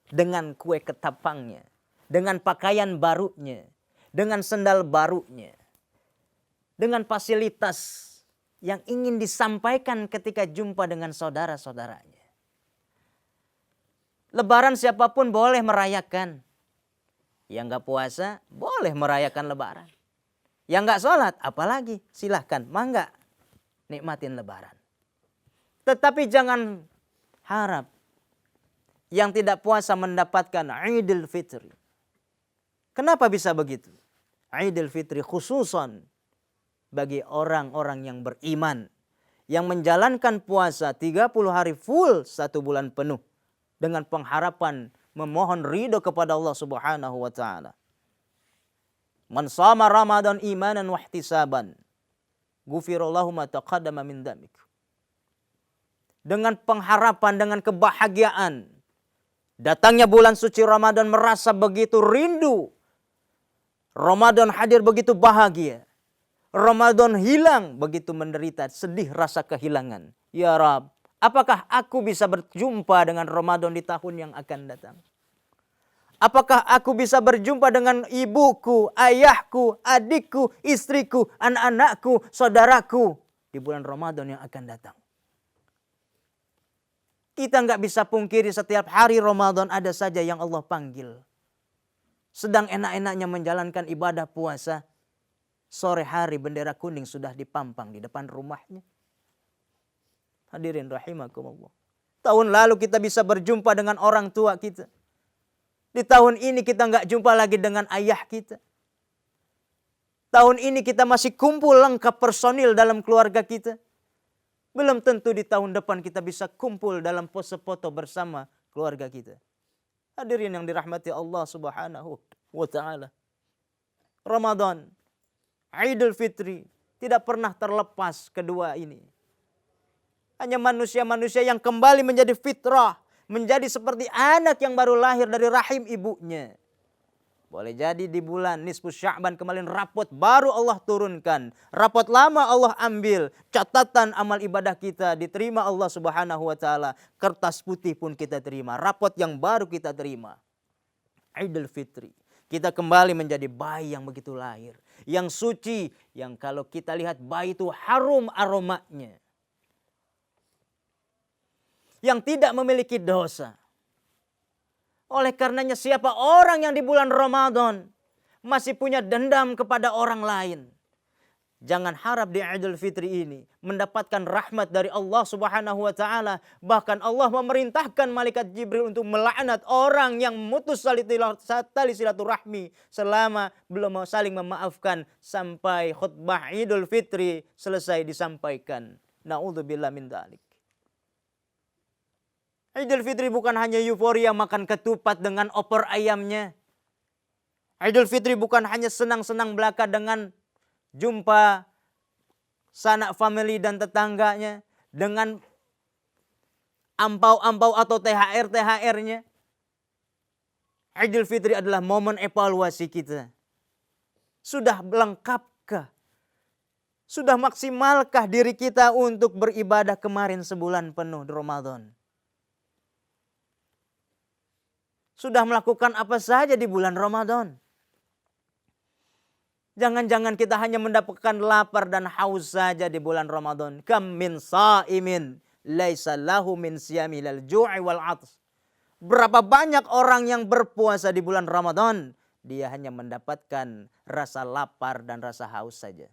dengan kue ketapangnya, dengan pakaian barunya, dengan sendal barunya, dengan fasilitas yang ingin disampaikan ketika jumpa dengan saudara-saudaranya. Lebaran siapapun boleh merayakan. Yang gak puasa boleh merayakan Lebaran. Yang gak sholat apalagi silahkan, mangga nikmatin Lebaran. Tetapi jangan harap yang tidak puasa mendapatkan Idul Fitri. Kenapa bisa begitu? Idul Fitri khususan bagi orang-orang yang beriman, yang menjalankan puasa 30 hari full 1 bulan penuh dengan pengharapan memohon ridho kepada Allah Subhanahu wa taala. Man shama Ramadan imanan wa ihtisaban, ghufirallahu ma taqaddama min dzambik. Dengan pengharapan, dengan kebahagiaan, datangnya bulan suci Ramadan, merasa begitu rindu. Ramadan hadir begitu bahagia. Ramadan hilang begitu menderita, sedih rasa kehilangan. Ya Rab, apakah aku bisa berjumpa dengan Ramadan di tahun yang akan datang? Apakah aku bisa berjumpa dengan ibuku, ayahku, adikku, istriku, anak-anakku, saudaraku di bulan Ramadan yang akan datang? Kita nggak bisa pungkiri setiap hari Ramadan ada saja yang Allah panggil. Sedang enak-enaknya menjalankan ibadah puasa, sore hari bendera kuning sudah dipampang di depan rumahnya. Hadirin rahimakumullah. Tahun lalu kita bisa berjumpa dengan orang tua kita. Di tahun ini kita nggak jumpa lagi dengan ayah kita. Tahun ini kita masih kumpul lengkap personil dalam keluarga kita. Belum tentu di tahun depan kita bisa kumpul dalam pose foto bersama keluarga kita. Hadirin yang dirahmati Allah Subhanahu wa taala. Ramadan, Idul Fitri tidak pernah terlepas kedua ini. Hanya manusia-manusia yang kembali menjadi fitrah, menjadi seperti anak yang baru lahir dari rahim ibunya. Boleh jadi di bulan nisfu Sya'ban kemarin rapot baru Allah turunkan. Rapot lama Allah ambil. Catatan amal ibadah kita diterima Allah Subhanahu wa taala. Kertas putih pun kita terima. Rapot yang baru kita terima. Idul Fitri. Kita kembali menjadi bayi yang begitu lahir. Yang suci. Yang kalau kita lihat bayi itu harum aromanya. Yang tidak memiliki dosa. Oleh karenanya siapa orang yang di bulan Ramadan masih punya dendam kepada orang lain, jangan harap di Idul Fitri ini mendapatkan rahmat dari Allah Subhanahu wa taala. Bahkan Allah memerintahkan malaikat Jibril untuk melaknat orang yang memutus tali silaturahmi selama belum mau saling memaafkan sampai khutbah Idul Fitri selesai disampaikan. Na'udzubillah min dzalik. Idul Fitri bukan hanya euforia makan ketupat dengan opor ayamnya. Idul Fitri bukan hanya senang-senang belaka dengan jumpa sanak famili dan tetangganya, dengan ampau-ampau atau THR-THR-nya. Idul Fitri adalah momen evaluasi kita. Sudah lengkapkah? Sudah maksimalkah diri kita untuk beribadah kemarin sebulan penuh di Ramadan? Sudah melakukan apa saja di bulan Ramadan? Jangan-jangan kita hanya mendapatkan lapar dan haus saja di bulan Ramadan. Kam min sa'imin laisa lahu min siyamil ju'i wal 'aths. Berapa banyak orang yang berpuasa di bulan Ramadan, dia hanya mendapatkan rasa lapar dan rasa haus saja.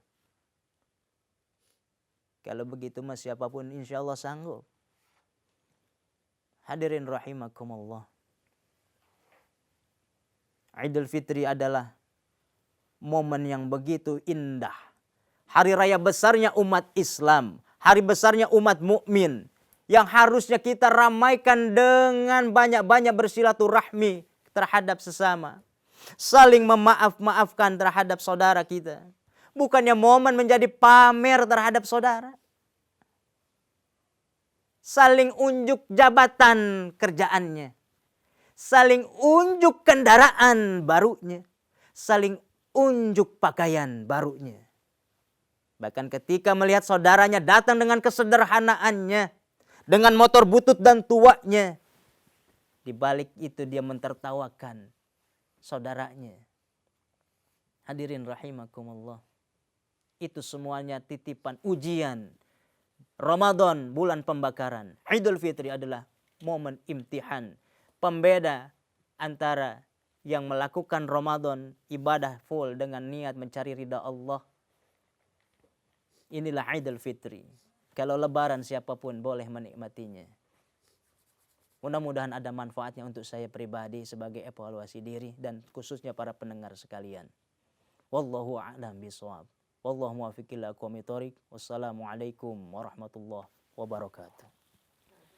Kalau begitu mas siapapun insya Allah sanggup. Hadirin rahimakumullah. Idul Fitri adalah momen yang begitu indah. Hari raya besarnya umat Islam, hari besarnya umat mukmin yang harusnya kita ramaikan dengan banyak-banyak bersilaturahmi terhadap sesama. Saling memaaf-maafkan terhadap saudara kita. Bukannya momen menjadi pamer terhadap saudara. Saling unjuk jabatan kerjaannya. Saling unjuk kendaraan barunya. Saling unjuk pakaian barunya. Bahkan ketika melihat saudaranya datang dengan kesederhanaannya. Dengan motor butut dan tuanya. Di balik itu dia mentertawakan saudaranya. Hadirin rahimakumullah. Itu semuanya titipan ujian. Ramadan, bulan pembakaran. Idul Fitri adalah momen imtihan. Pembeda antara yang melakukan Ramadan ibadah full dengan niat mencari ridha Allah. Inilah Idul Fitri. Kalau lebaran siapapun boleh menikmatinya. Mudah-mudahan ada manfaatnya untuk saya pribadi sebagai evaluasi diri dan khususnya para pendengar sekalian. Wallahu a'lam bishawab. Wallahu muwaffiq ila aqwamit thoriq. Wassalamualaikum warahmatullahi wabarakatuh.